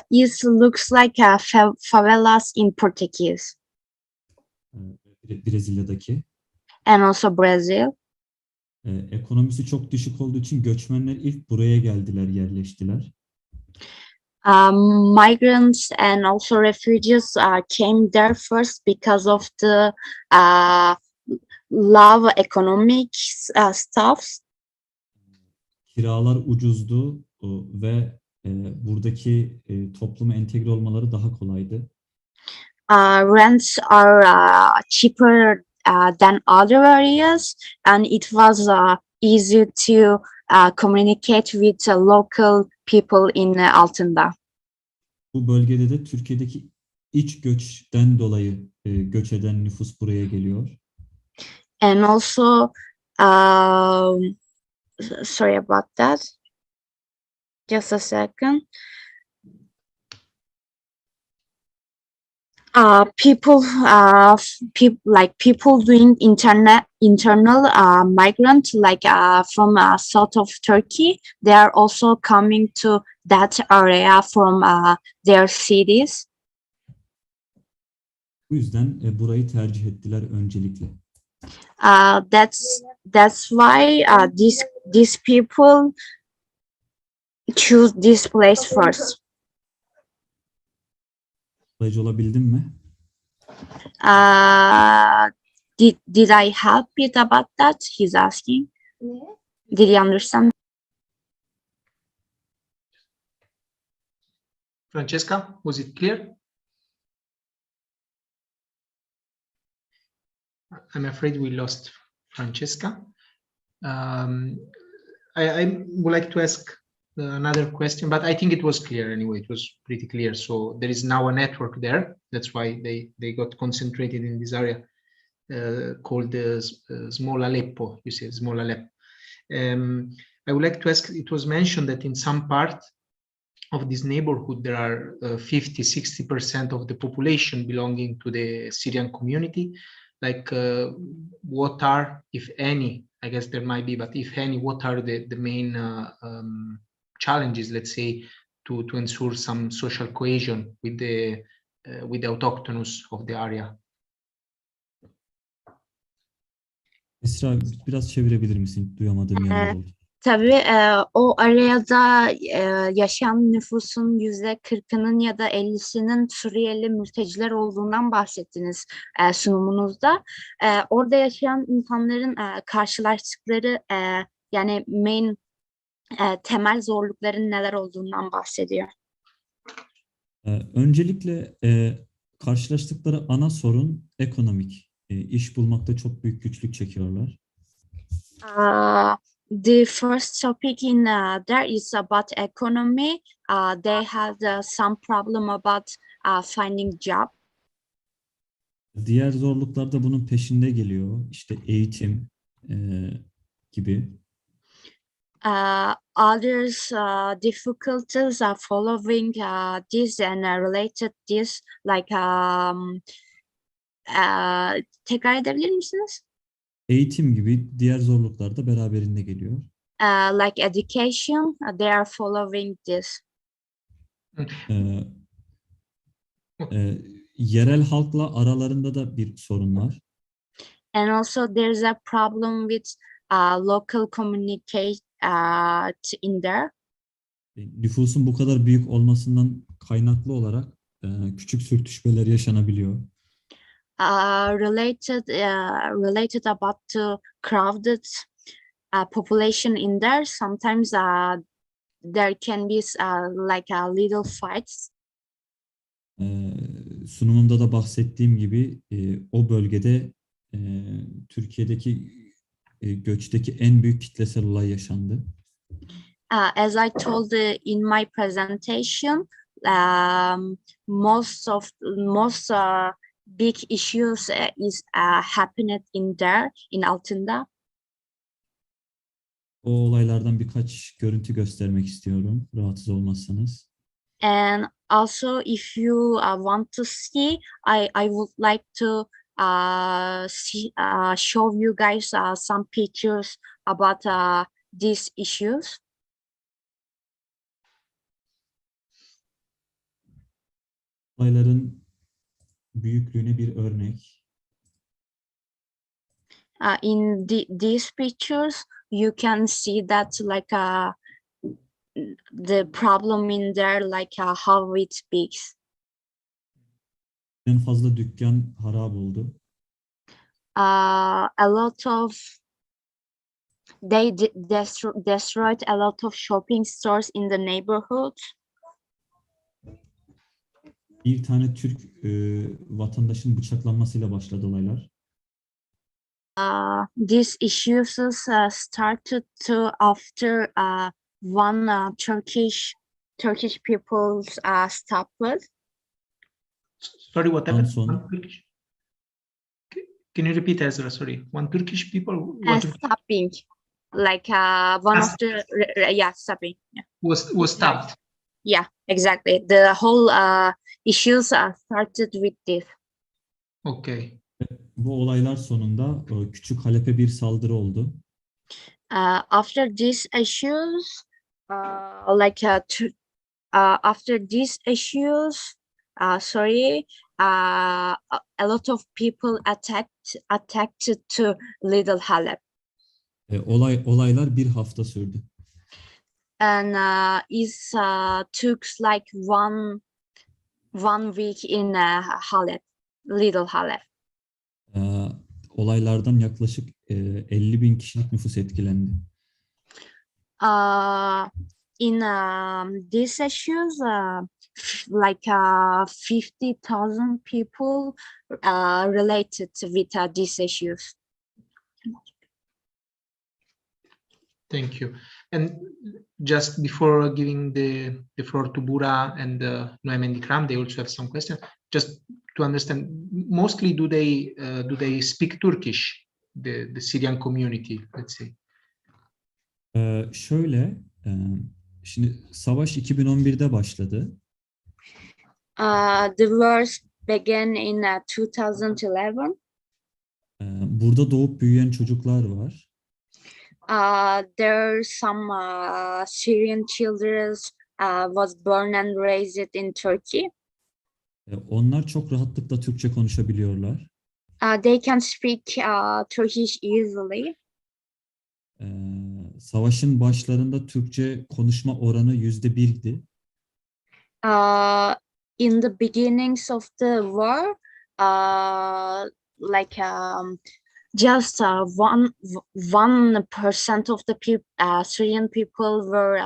It looks like favelas in Portuguese. Brezilya'daki. And also Brazil. Ekonomisi çok düşük olduğu için göçmenler ilk buraya geldiler, yerleştiler. Migrants and also refugees came there first because of the low economic stuffs. Kiralar ucuzdu ve buradaki topluma entegre olmaları daha kolaydı. Rents are cheaper than other areas, and it was easy to communicate with local people in Altındağ. Bu bölgede de Türkiye'deki iç göçten dolayı göç eden nüfus buraya geliyor. And also, sorry about that. Just a second. People doing internal migrant, like from south of Turkey, they are also coming to that area from their cities. Bu yüzden burayı tercih ettiler öncelikle. That's why these people choose this place first. Açıklayıcı olabildim mi? Did I help it about that? He's asking. Did you understand? Francesca, was it clear? I'm afraid we lost Francesca. I would like to ask another question, but I think it was clear anyway. It was pretty clear. So there is now a network there. That's why they got concentrated in this area called Small Aleppo. You say Small Aleppo. I would like to ask, it was mentioned that in some part of this neighborhood, there are 50-60% of the population belonging to the Syrian community. Like what are, if any, I guess there might be, but if any, what are the main challenges, let's say, to ensure some social cohesion with the autochthonous of the area? Esra, biraz çevirebilir misin? Duyamadığım yerler oldu. Tabii o arada yaşayan nüfusun %40'ının ya da 50'sinin Suriyeli mülteciler olduğundan bahsettiniz sunumunuzda. Orada yaşayan insanların karşılaştıkları yani temel zorlukların neler olduğundan bahsediyor. Öncelikle karşılaştıkları ana sorun ekonomik. İş bulmakta çok büyük güçlük çekiyorlar. The first topic in there is about economy. They had some problem about finding job. Diğer zorluklar da bunun peşinde geliyor. İşte eğitim gibi. Others difficulties are following this and related this, like tekrar edebilir misiniz? Eğitim gibi diğer zorluklar da beraberinde geliyor. Like education, they are following this. Yerel halkla aralarında da bir sorun var. And also there's a problem with local communicate in there. Nüfusun bu kadar büyük olmasından kaynaklı olarak küçük sürtüşmeler yaşanabiliyor. Related about the crowded population in there, sometimes there can be like little fights. Sunumumda da bahsettiğim gibi o bölgede Türkiye'deki göçteki en büyük kitlesel olay yaşandı. As I told in my presentation, most big issues is happening in there in Altındağ. O olaylardan birkaç görüntü göstermek istiyorum, rahatsız olmazsanız. And also, if you want to see, I would like to show you guys some pictures about these issues. Olayların büyüklüğüne bir örnek. In these pictures, you can see that like the problem in there, like how it speaks. En fazla dükkan harap oldu. A lot of destroyed a lot of shopping stores in the neighborhood. Bir tane Türk vatandaşın bıçaklanmasıyla başladı olaylar. These issues started to after one Turkish people stopped. Sorry, what happened? Son, Can you repeat, Ezra? Sorry, one Turkish people stopping, like one of the stopping. Yeah. Was stopped. Yeah, exactly. The whole issues started with this. Okay. Bu olaylar sonunda Küçük Halep'e bir saldırı oldu. After these issues, after these issues, a lot of people attacked to Little Halep. Olaylar bir hafta sürdü. And it took like one week in Halep, Little Halep. Olaylardan yaklaşık 50.000 kişilik nüfus etkilendi. In these issues, like 50,000 people related with these issues. Thank you. And just before giving the floor to Bura and Noem and Ikram, they also have some questions. Just to understand, mostly do they speak Turkish, the Syrian community, let's say? Şöyle, şimdi savaş 2011'de başladı. The wars began in 2011. Burada doğup büyüyen çocuklar var. There are some Syrian children was born and raised in Turkey. Onlar çok rahatlıkla Türkçe konuşabiliyorlar. They can speak Turkish easily. Savaşın başlarında Türkçe konuşma oranı %1'di. In the beginnings of the war, like just 1% of the Syrian people were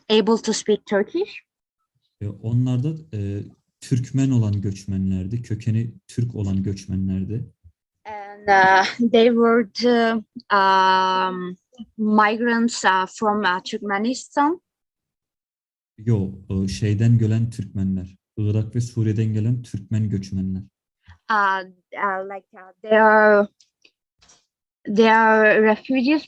able to speak Turkish. Onlar da Türkmen olan göçmenlerdi, kökeni Türk olan göçmenlerdi. And they were the migrants from Turkmenistan. Şeyden gelen Türkmenler, Irak ve Suriye'den gelen Türkmen göçmenler. They are refugees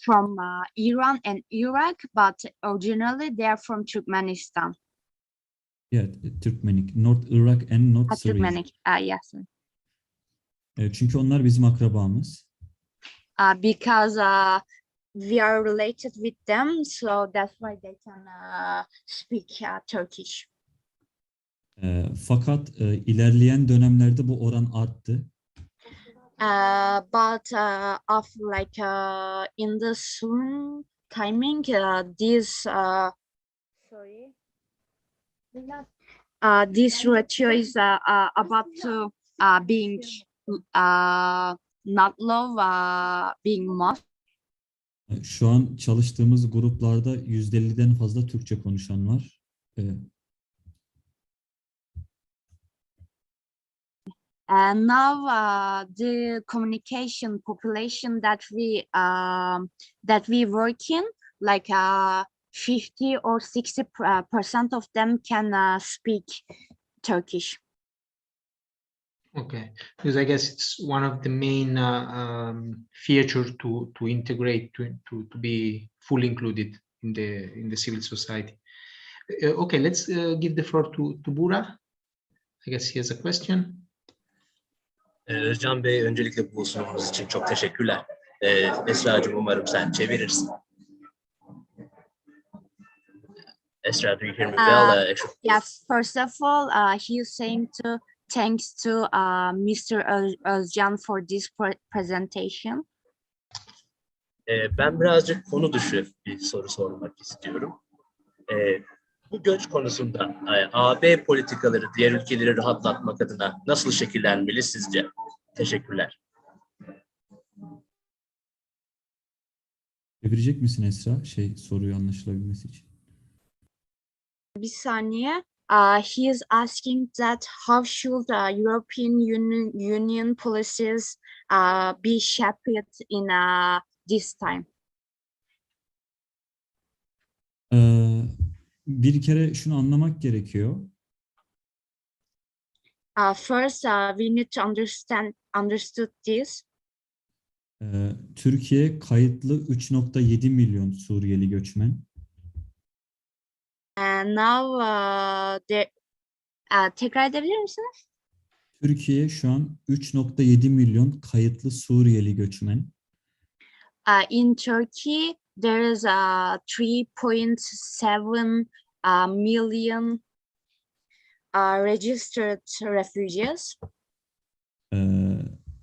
from Iran and Iraq, but originally they are from Turkmenistan. Yeah, Türkmenik, North Iraq and North Syria. Turkmenik, yes. Çünkü onlar bizim akrabamız. Because we are related with them, so that's why they can speak Turkish. Fakat ilerleyen dönemlerde bu oran arttı. But in the soon timing, this ratio is about to being not low, being more. Şu an çalıştığımız gruplarda %50'den fazla Türkçe konuşan var. And now the communication population that we work in, like 50 or 60% of them can speak Turkish. Okay, because I guess it's one of the main features to integrate, to be fully included in the civil society. Okay, let's give the floor to Bura. I guess he has a question. Özcan Bey, öncelikle bu sunumunuz için çok teşekkürler. Esra'cığım, umarım sen çevirirsin. Esra, do you hear me well? Yes, first of all, he's saying thanks to Mr. Özcan for this presentation. Ben birazcık konu dışı bir soru sormak istiyorum. Bu göç konusunda AB politikaları diğer ülkeleri rahatlatmak adına nasıl şekillenmeli sizce? Teşekkürler. Çevirecek misin Esra? Soruyu anlaşılabilmesi için. Bir saniye. He is asking that how should European Union policies be shaped in this time? Bir kere şunu anlamak gerekiyor. First, we need to understood this. Türkiye kayıtlı 3.7 milyon Suriyeli göçmen. And now, tekrar edebilir misiniz? Türkiye şu an 3.7 milyon kayıtlı Suriyeli göçmen. In Turkey, there is 3.7 million registered refugees,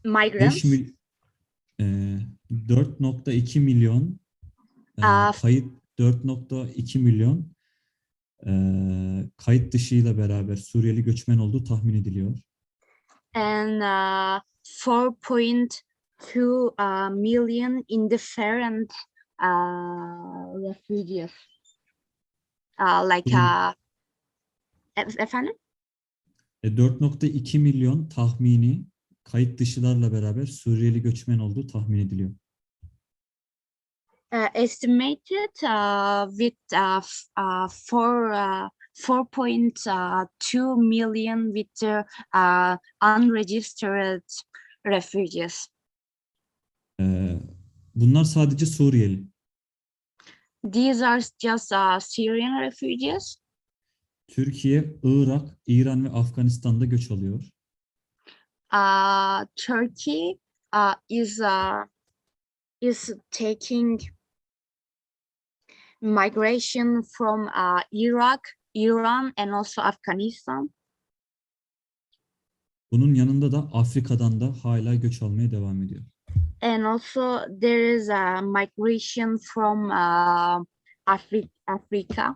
migrants. 4.2 milyon kayıt 4.2 milyon kayıt dışıyla beraber Suriyeli göçmen olduğu tahmin ediliyor. And 4.2 million indifferent refugees. Efendim? 4.2 milyon tahmini kayıt dışılarla beraber Suriyeli göçmen olduğu tahmin ediliyor. Estimated with 4.2 million with unregistered refugees. Bunlar sadece Suriyeli. These are just Syrian refugees. Türkiye, Irak, İran ve Afganistan'da göç alıyor. Turkey is taking migration from Iraq, Iran, and also Afghanistan. Bunun yanında da Afrika'dan da hala göç almaya devam ediyor. And also there is a migration from Africa.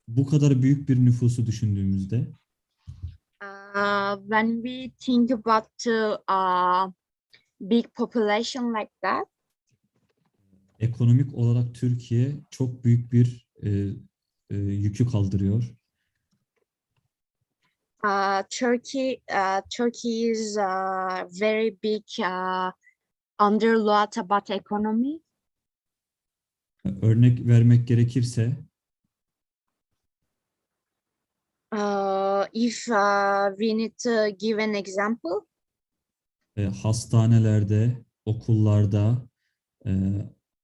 Bu kadar büyük bir nüfusu düşündüğümüzde when we think about big population like that, ekonomik olarak Türkiye çok büyük bir yükü kaldırıyor. Turkey is very big under lot about economy. Örnek vermek gerekirse if we need to give an example, hastanelerde, okullarda,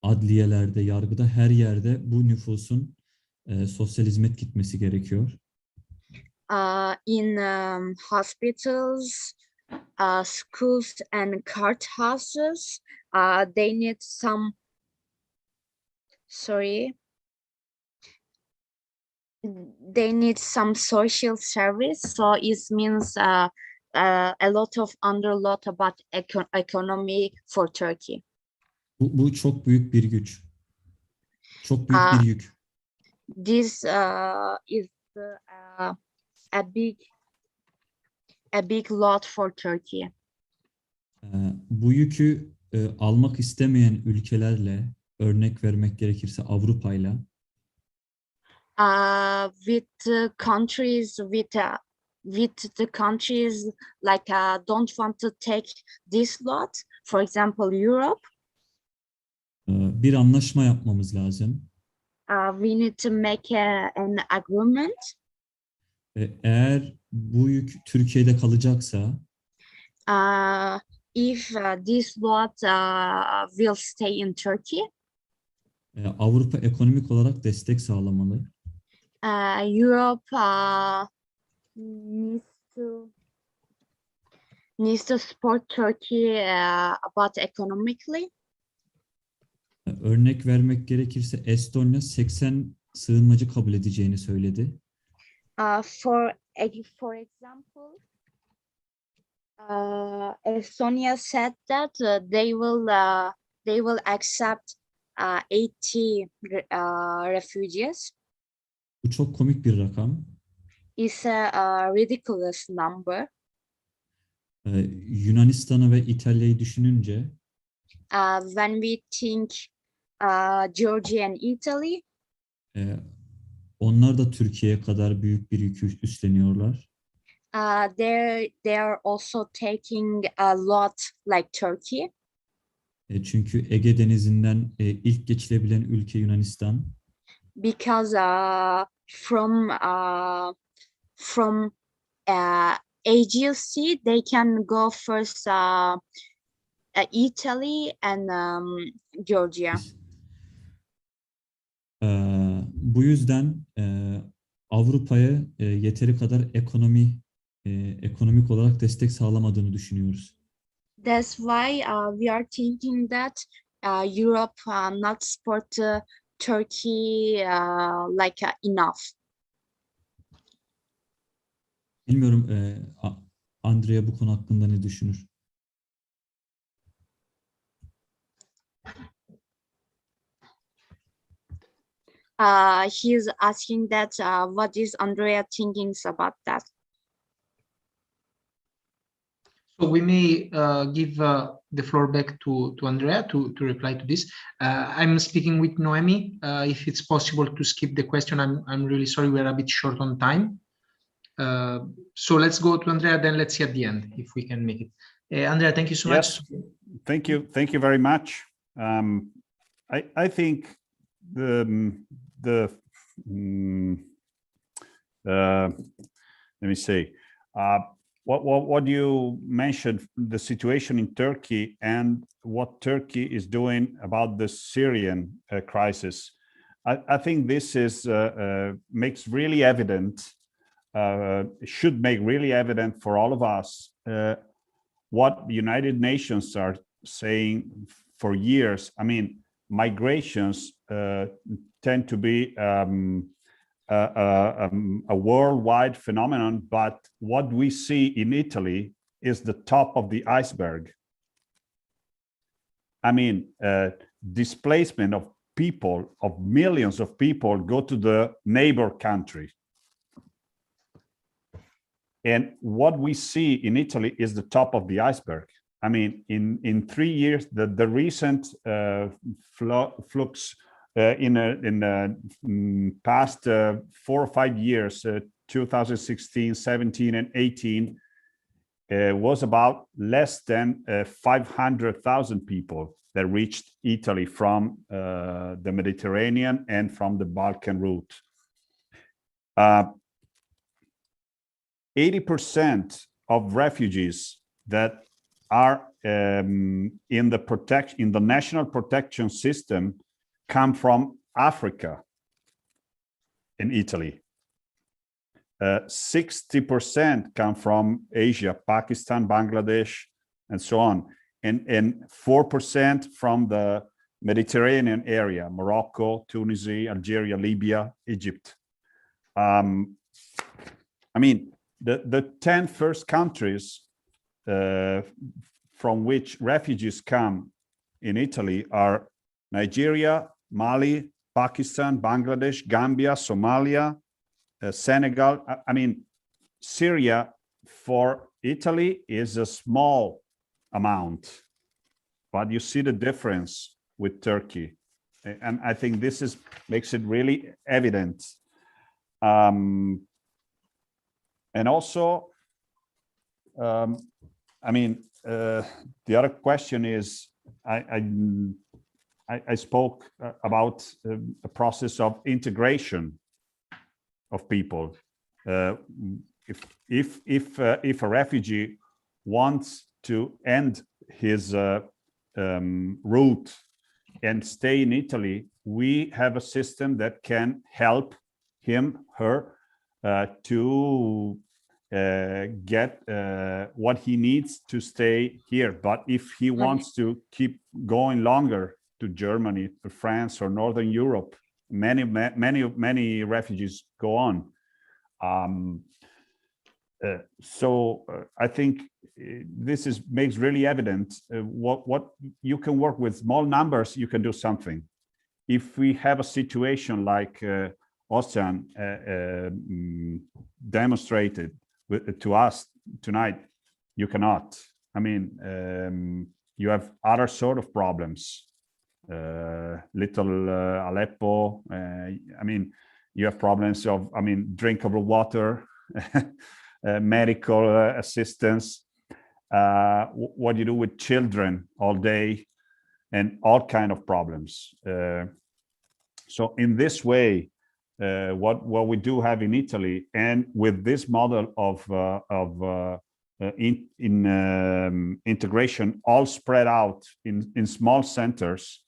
adliyelerde, yargıda, her yerde bu nüfusun sosyal hizmet gitmesi gerekiyor. In hospitals, schools and court houses, they need some, they need some social service. So it means a lot about economy for Turkey. Bu çok büyük bir güç. Çok büyük bir yük. This is a big lot for Turkey. Bu yükü almak istemeyen ülkelerle, örnek vermek gerekirse Avrupa'yla, with countries with with the countries like don't want to take this lot, for example, Europe. Bir anlaşma yapmamız lazım. We need to make an agreement. Eğer bu yük Türkiye'de kalacaksa, if this lot will stay in Turkey, Avrupa ekonomik olarak destek sağlamalı. Europe needs to support Turkey about economically. Örnek vermek gerekirse Estonya 80 sığınmacı kabul edeceğini söyledi. For example, Estonia said that they will accept 80 refugees. Bu çok komik bir rakam. It's a ridiculous number. Yunanistan'ı ve İtalya'yı düşününce, when we think Georgia and Italy, onlar da Türkiye'ye kadar büyük bir yükü üstleniyorlar. they are also taking a lot like Turkey. Çünkü Ege Denizi'nden ilk geçilebilen ülke Yunanistan. Because from Aegean Sea, they can go first Italy and Georgia. Bu yüzden Avrupa'ya yeteri kadar ekonomik olarak destek sağlamadığını düşünüyoruz. That's why we are thinking that Europe not support Turkey like enough. Bilmiyorum, Andrea bu konu hakkında ne düşünür? He is asking that what is Andrea thinking about that? So we may give the floor back to Andrea to reply to this. I'm speaking with Noemi. If it's possible to skip the question, I'm really sorry, we're a bit short on time. So let's go to Andrea, then let's see at the end if we can make it. Andrea, thank you so much. Thank you very much. I think let me say, what you mentioned, the situation in Turkey and what Turkey is doing about the Syrian crisis. I think this is makes really evident, should make really evident for all of us what the United Nations are saying for years. I mean, migrations tend to be a worldwide phenomenon, but what we see in Italy is the top of the iceberg. I mean, displacement of people, of millions of people, go to the neighbor country. And what we see in Italy is the top of the iceberg. I mean, in 3 years, the recent flux in the past 4 or 5 years, 2016, 17, and 18, was about less than 500,000 people that reached Italy from the Mediterranean and from the Balkan route. 80% of refugees that are in the national protection system come from Africa in Italy. 60% come from Asia, Pakistan, Bangladesh, and so on, and 4% from the Mediterranean area: Morocco, Tunisia, Algeria, Libya, Egypt. I mean, the 10 first countries from which refugees come in Italy are Nigeria, Mali, Pakistan, Bangladesh, Gambia, Somalia, Senegal. I mean, Syria for Italy is a small amount, but you see the difference with Turkey. And I think this makes it really evident. And also, I mean, the other question is, I spoke about a process of integration of people. If a refugee wants to end his route and stay in Italy, we have a system that can help him, her, to get what he needs to stay here. But if he wants to keep going longer to Germany, to France, or Northern Europe, many refugees go on. So I think this makes really evident what you can work with small numbers. You can do something. If we have a situation like Ocean demonstrated to us tonight, you cannot. I mean, you have other sort of problems. Little Aleppo. I mean, you have problems of, I mean, drinkable water, medical assistance. What you do with children all day, and all kind of problems. So in this way, what we do have in Italy, and with this model of integration, all spread out in small centers.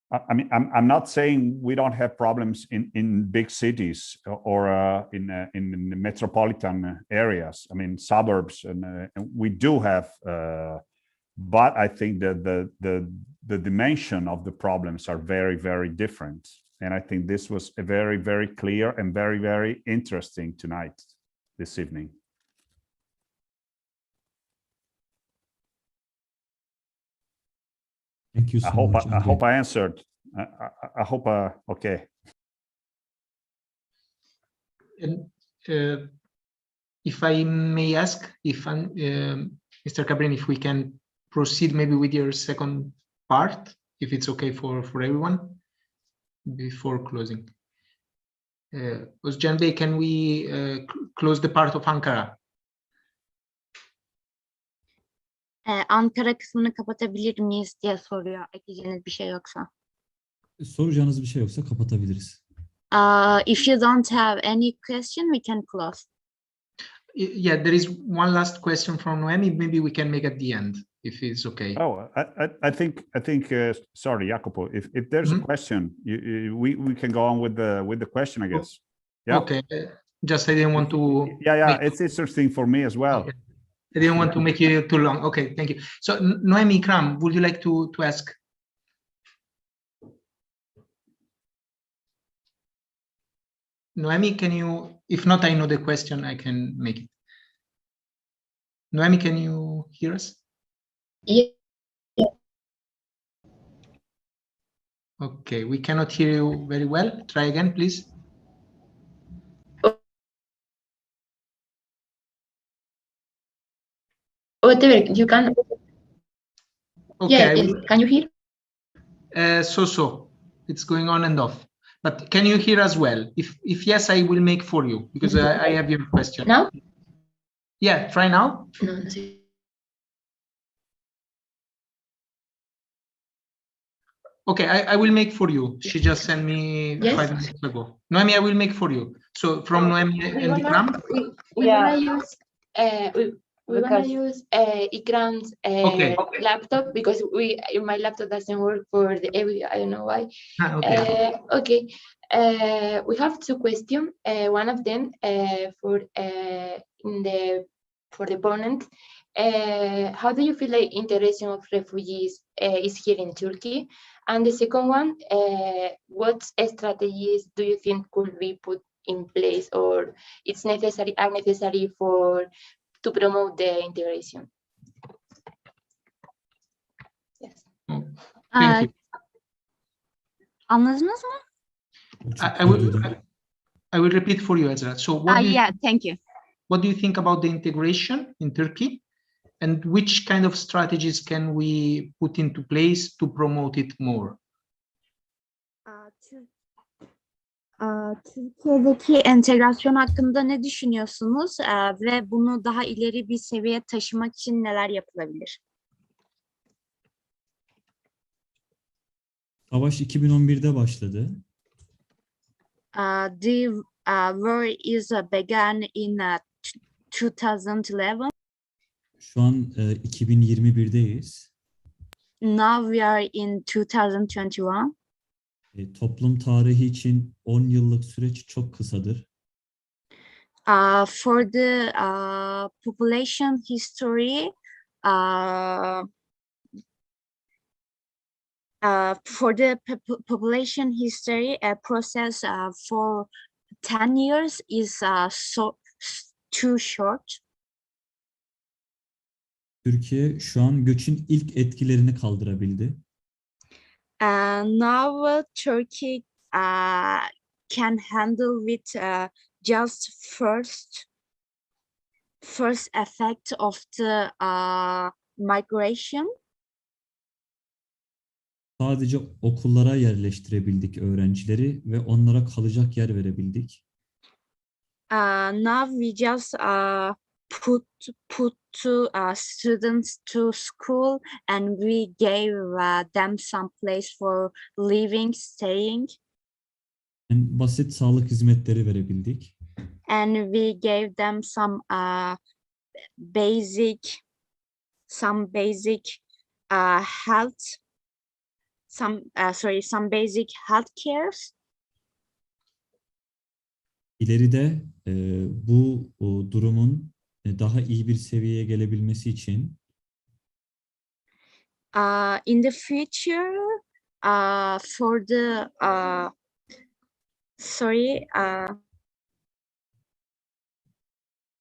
I mean, I'm not saying we don't have problems in big cities or in metropolitan areas. I mean, suburbs, and we do have. But I think that the dimension of the problems are very, very different. And I think this was a very, very clear and very, very interesting tonight, this evening. Thank you so much. I hope I answered. I hope, okay. And, if I may ask, if Mr. Cabrini, if we can proceed maybe with your second part, if it's okay for everyone, before closing. Özcan Bey, can we close the part of Ankara? Ankara kısmını kapatabilir miyiz diye soruyor. Ekleyeceğiniz bir şey yoksa. Soracağınız bir şey yoksa kapatabiliriz. If you don't have any question, we can close. Yeah, there is one last question from Noemi. Maybe we can make at the end, if it's okay. Oh, I think. Sorry, Jacopo. If there's a question, we can go on with the question, I guess. Yeah. Okay. Just I didn't want to. Yeah. It's interesting for me as well. Okay. I didn't want to make it too long. Okay, thank you. So Noemi, Ikram, would you like to ask? Noemi, can you? If not, I know the question. I can make it. Noemi, can you hear us? Yeah. Okay, we cannot hear you very well. Try again, please. Whatever you can. Okay. Yeah, can you hear? So it's going on and off. But can you hear as well? If yes, I will make for you because I have your question. Now? Yeah, try now. No. Okay, I will make for you. She just sent me 5 minutes ago. Noemi, I will make for you. So from Noemi and Ikram? We want to use Ikram's laptop because my laptop doesn't work for the audio. I don't know why. Okay. We have two questions. One of them for the opponent. How do you feel like integration of refugees is here in Turkey? And the second one, what strategies do you think could be put in place or it's necessary to promote the integration? Yes. Thank you. Anladınız mı? I will repeat for you, Ezra. So thank you. What do you think about the integration in Turkey? And which kind of strategies can we put into place to promote it more? Türkiye'deki entegrasyon hakkında ne düşünüyorsunuz? Ve bunu daha ileri bir seviyeye taşımak için neler yapılabilir? Savaş 2011'de başladı. The war is began in 2011. Şu an 2021'deyiz. Now we are in 2021. Toplum tarihi için 10 yıllık süreç çok kısadır. For the population history, for the population history process for 10 years is too short. Türkiye şu an göçün ilk etkilerini kaldırabildi. Now Turkey can handle with just first effect of the migration. Sadece okullara yerleştirebildik öğrencileri ve onlara kalacak yer verebildik. Now we just put students to school and we gave them some place for living, staying. En basit sağlık hizmetleri verebildik. And we gave them some basic health, some basic health cares. İleride bu durumun daha iyi bir seviyeye gelebilmesi için in the future for the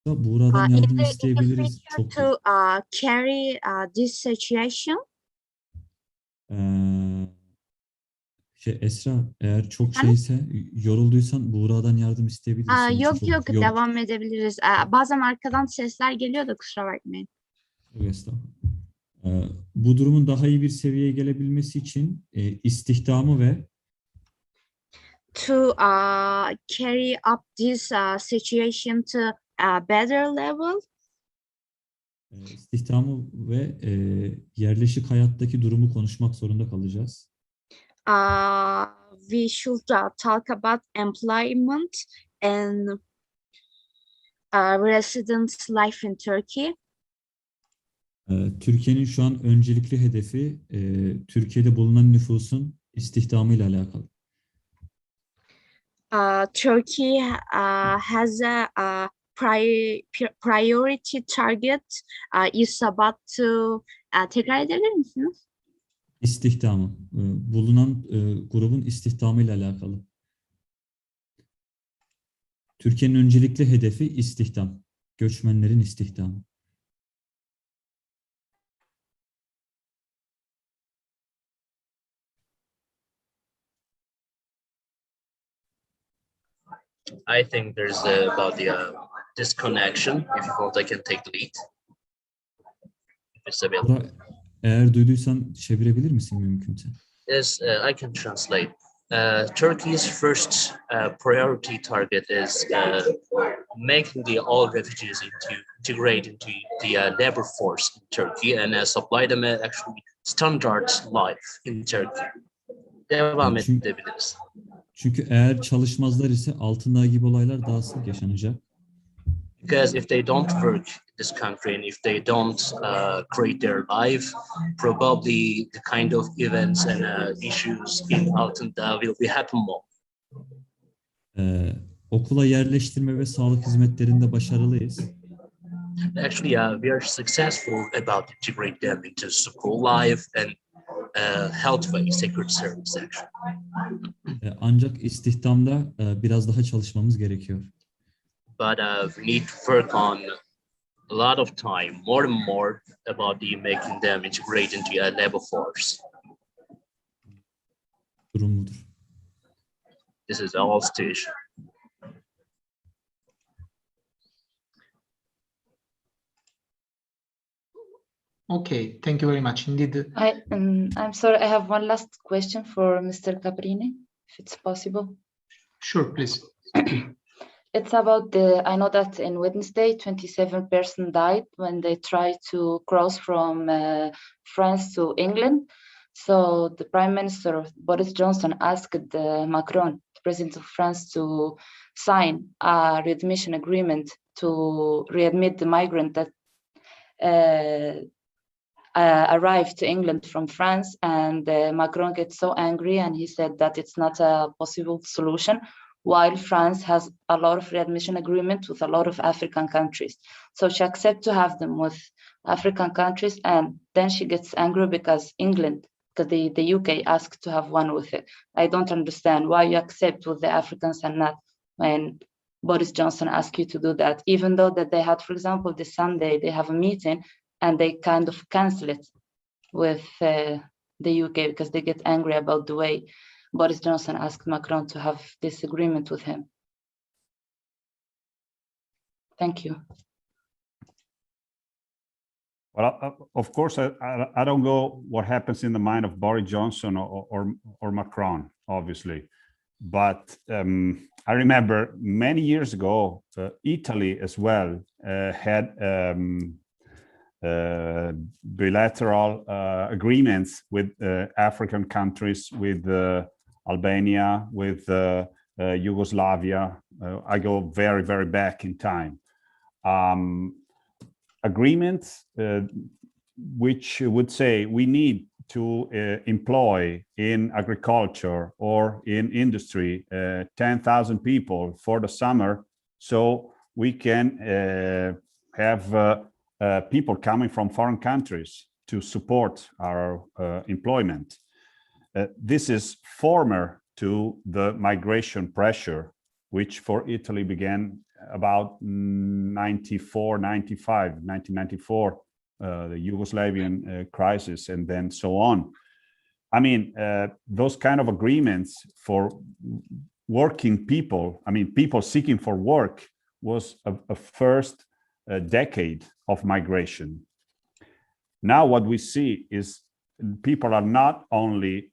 buradan yardım isteyebiliriz. Çok to carry this situation. Esra, eğer çok şeyse, yorulduysan Buğra'dan yardım isteyebilirsin. Yok devam edebiliriz. Bazen arkadan sesler geliyor da kusura bakmayın. Bu durumun daha iyi bir seviyeye gelebilmesi için istihdamı ve to carry up this situation to a better level. İstihdamı ve yerleşik hayattaki durumu konuşmak zorunda kalacağız. We should talk about employment and residents' life in Turkey. Türkiye'nin şu an öncelikli hedefi Türkiye'de bulunan nüfusun istihdamıyla alakalı. Turkey has a priority target is about to tekrar edebilir misiniz? İstihdamı. Bulunan grubun istihdamıyla alakalı. Türkiye'nin öncelikli hedefi istihdam. Göçmenlerin istihdamı. I think there's about the disconnection. If you want, I can take the lead. If it's available. Eğer duyduysan çevirebilir misin mümkünse? Yes, I can translate. Turkey's first priority target is making all refugees integrate into the labor force in Turkey and supply them actually standard life in Turkey. Devam edebiliriz. Çünkü eğer çalışmazlar ise altındağ gibi olaylar daha sık yaşanacak. Because if they don't work in this country and if they don't create their life, probably the kind of events and issues in Altındağ will be happen more. Okula yerleştirme ve sağlık hizmetlerinde başarılıyız. Actually, we are successful about integrate them into school life and health way, security service actually. Ancak istihdamda biraz daha çalışmamız gerekiyor. But we need to work on a lot of time, more and more about making them integrate into a labor force. Durum budur. This is all station. Okay, thank you very much. Indeed. I'm sorry, I have one last question for Mr. Caprini, if it's possible. Sure, please. It's about I know that in Wednesday, 27 persons died when they tried to cross from France to England. So the Prime Minister Boris Johnson asked Macron, the President of France, to sign a readmission agreement to readmit the migrant that arrived to England from France. And Macron gets so angry and he said that it's not a possible solution, while France has a lot of readmission agreements with a lot of African countries. So she accepts to have them with African countries, and then she gets angry because the UK asked to have one with it. I don't understand why you accept with the Africans and not when Boris Johnson asked you to do that, even though that they had, for example, this Sunday, they have a meeting and they kind of cancel it with the UK because they get angry about the way Boris Johnson asked Macron to have this agreement with him. Thank you. Well, of course, I don't know what happens in the mind of Boris Johnson or Macron, obviously. But I remember many years ago, Italy as well had bilateral agreements with African countries, with Albania, with Yugoslavia. I go very, very back in time. Agreements which would say we need to employ in agriculture or in industry 10,000 people for the summer, so we can have people coming from foreign countries to support our employment. This is former to the migration pressure, which for Italy began about 1994, the Yugoslavian crisis, and then so on. I mean, those kind of agreements for working people, I mean, people seeking for work, was a first decade of migration. Now what we see is people are not only,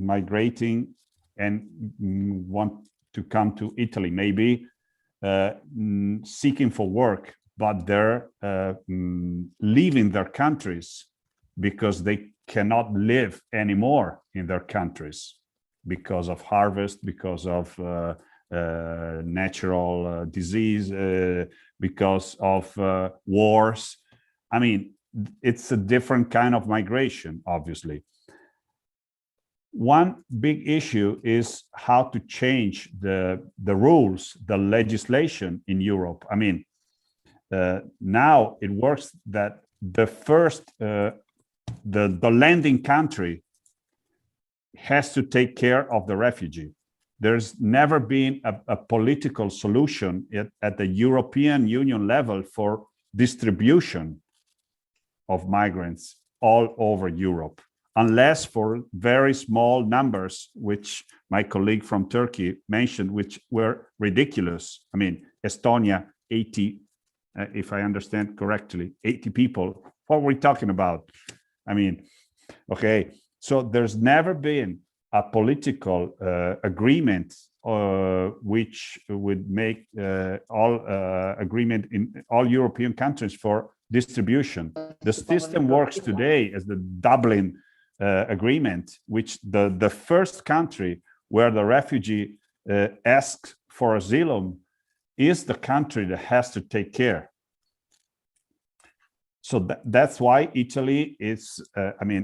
migrating and want to come to Italy, maybe seeking for work, but they're leaving their countries because they cannot live anymore in their countries because of harvest, because of natural disease, because of wars. I mean, it's a different kind of migration, obviously. One big issue is how to change the rules, the legislation in Europe. I mean, now it works that the first, the landing country has to take care of the refugee. There's never been a political solution at the European Union level for distribution of migrants all over Europe, unless for very small numbers, which my colleague from Turkey mentioned, which were ridiculous. I mean, Estonia, 80, if I understand correctly, 80 people. What are we talking about? I mean, okay, so there's never been a political agreement which would make all agreement in all European countries for distribution. The system works today as the Dublin agreement, which the first country where the refugee asks for asylum is the country that has to take care. So that's why Italy is,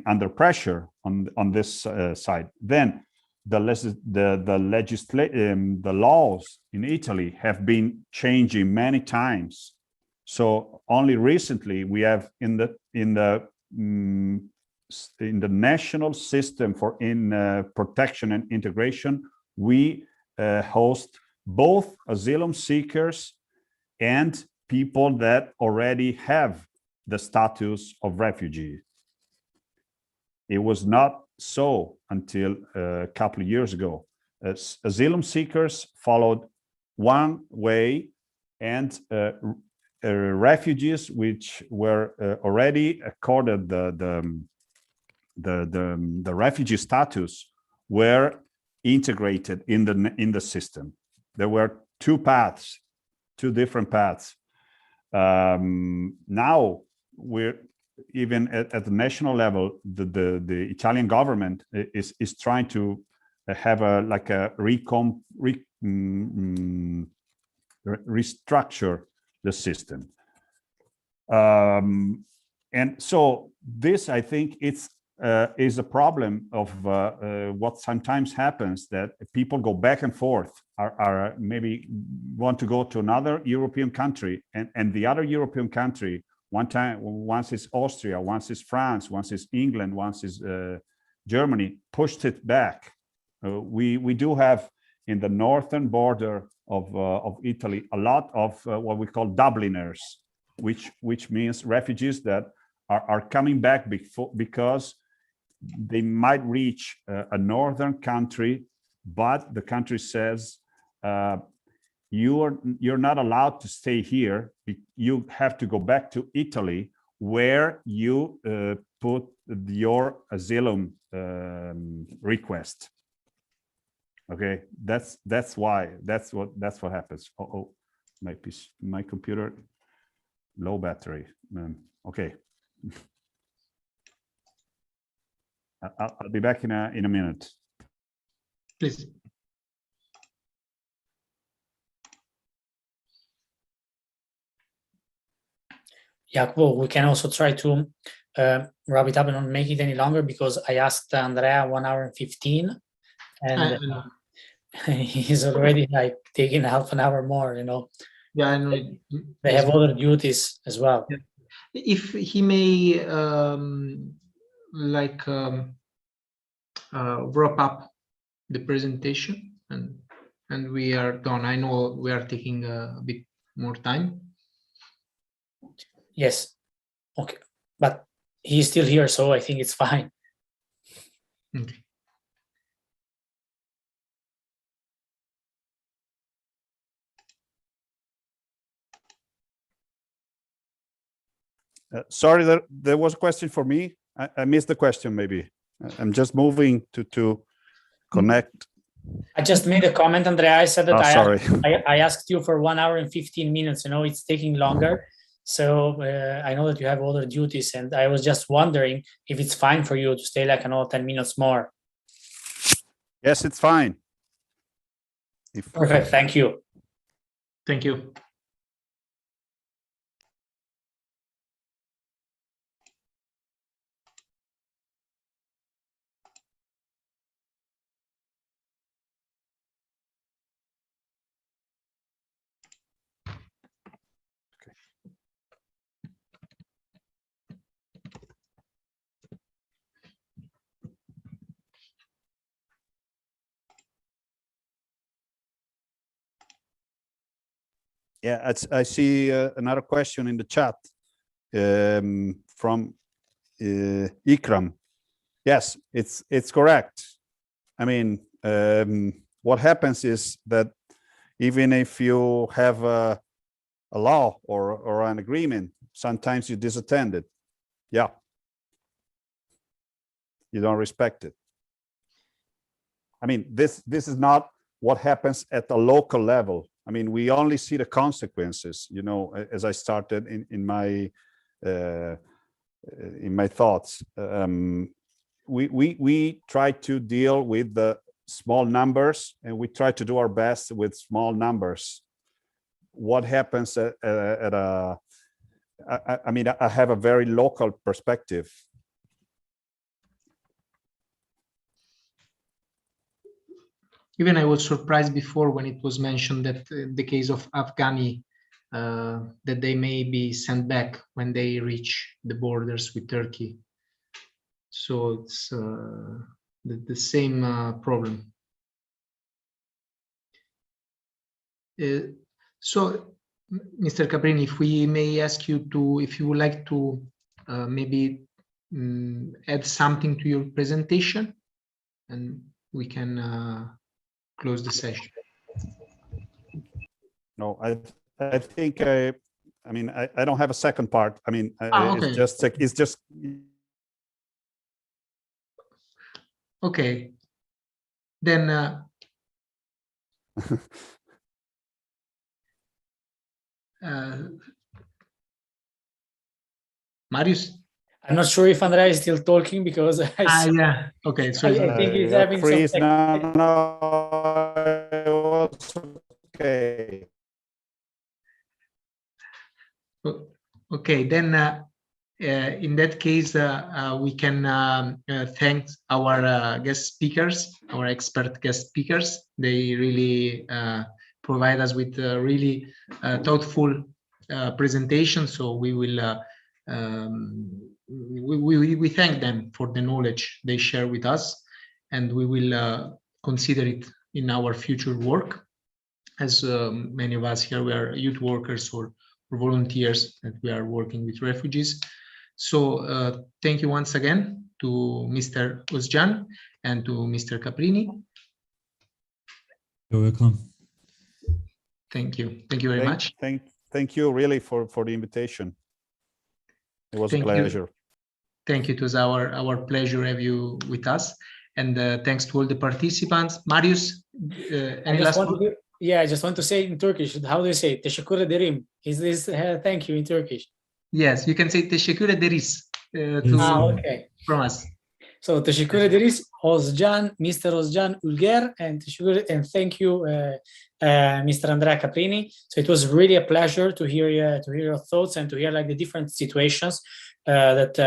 under pressure on this side. Then the laws in Italy have been changing many times. So only recently we have in the national system for protection and integration, we host both asylum seekers and people that already have the status of refugee. It was not so until a couple of years ago. Asylum seekers followed one way, and refugees which were already accorded the refugee status were integrated in the system. There were two different paths. Now we're even at the national level, the Italian government is trying to have a restructure the system. And so this, I think, is a problem of what sometimes happens, that people go back and forth, are maybe want to go to another European country, and the other European country, once it's Austria, once it's France, once it's England, once it's Germany, pushed it back. We do have in the northern border of Italy a lot of what we call Dubliners, which means refugees that are coming back because they might reach a northern country, but the country says you're not allowed to stay here. You have to go back to Italy, where you put your asylum request. Okay, that's what happens. Oh, my computer, low battery. Okay. I'll be back in a minute. Please. Jacopo, we can also try to wrap it up and not make it any longer, because I asked Andrea 1 hour and 15, and he's already like taking half an hour more, you know. Yeah, I know. They have other duties as well. Yeah. If he may wrap up the presentation, and we are done. I know we are taking a bit more time. Yes. Okay. But he's still here, so I think it's fine. Okay. Sorry, there was a question for me. I missed the question, maybe. I'm just moving to connect. I just made a comment, Andrea. I said that I asked you for 1 hour and 15 minutes. You know, it's taking longer. So I know that you have other duties, and I was just wondering if it's fine for you to stay like another 10 minutes more. Yes, it's fine. Perfect. Thank you. Thank you. Yeah, I see another question in the chat from Ikram. Yes, it's correct. I mean, what happens is that even if you have a law or an agreement, sometimes you disattend it. Yeah, you don't respect it. I mean, this is not what happens at the local level. I mean, we only see the consequences, you know, as I started in my thoughts. We try to deal with the small numbers, and we try to do our best with small numbers. What happens at a, I mean, I have a very local perspective. Even I was surprised before when it was mentioned that the case of Afghani, that they may be sent back when they reach the borders with Turkey. So it's the same problem. So, Mr. Caprini, if we may ask you to, if you would like to maybe add something to your presentation, and we can close the session. No, I think I mean I don't have a second part. I mean, okay. it's just okay. Then Marius? I'm not sure if Andrea is still talking because yeah. Okay. So I think he's having some okay. Okay, then in that case, we can thank our guest speakers, our expert guest speakers. They really provide us with really thoughtful presentation. So we will we thank them for the knowledge they share with us, and we will consider it in our future work. As many of us here, we are youth workers or volunteers that we are working with refugees. So thank you once again to Mr. Özcan and to Mr. Caprini. You're welcome. Thank you. Thank you very much. Thank you really for the invitation. It was a pleasure. Thank you. It was our pleasure to have you with us. And thanks to all the participants. Marius, any last word? Yeah, I just want to say in Turkish, how do you say teşekkür ederim? Is this thank you in Turkish? Yes, you can say teşekkür ederiz okay. From us. So teşekkür ederiz Özcan, Mr. Özcan Ülger, and thank you Mr. Andrea Caprini. So it was really a pleasure to hear your thoughts and to hear like the different situations that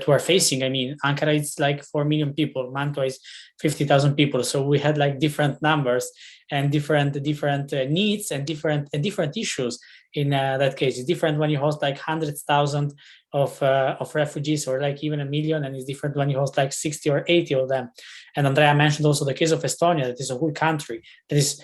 we're facing. I mean, Ankara is like 4 million people, Mantua is 50,000 people. So we had like different numbers and different needs and different issues. In that case, it's different when you host like 100,000 of refugees, or like even 1 million, and it's different when you host like 60 or 80 of them. And Andrea mentioned also the case of Estonia, that is a whole country that is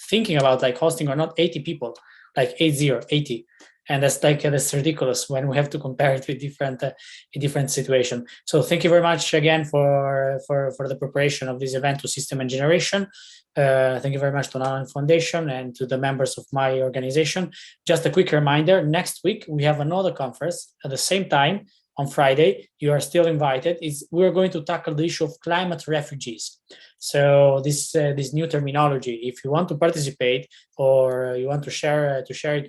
thinking about like hosting or not 80 people, like 80, and that's ridiculous when we have to compare it with different situation. So thank you very much again for the preparation of this event to System and Generation. Thank you very much to Nalan Foundation and to the members of my organization. Just a quick reminder, next week we have another conference at the same time on Friday. You are still invited. We're going to tackle the issue of climate refugees. So this new terminology, if you want to participate or you want to share it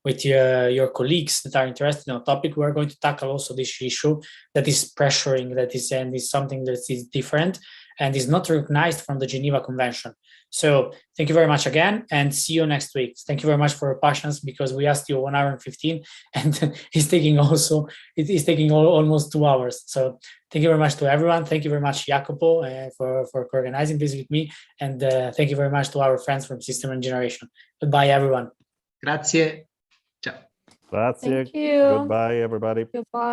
with your colleagues that are interested in a topic, we're going to tackle also this issue that is pressuring, and is something that is different and is not recognized from the Geneva Convention. So thank you very much again, and see you next week. Thank you very much for your patience, because we asked you 1 hour and 15, and it's taking almost 2 hours. So thank you very much to everyone. Thank you very much, Jacopo, for organizing this with me, and thank you very much to our friends from System and Generation. Goodbye, everyone. Grazie. Ciao. Grazie. Thank you. Goodbye, everybody. Goodbye.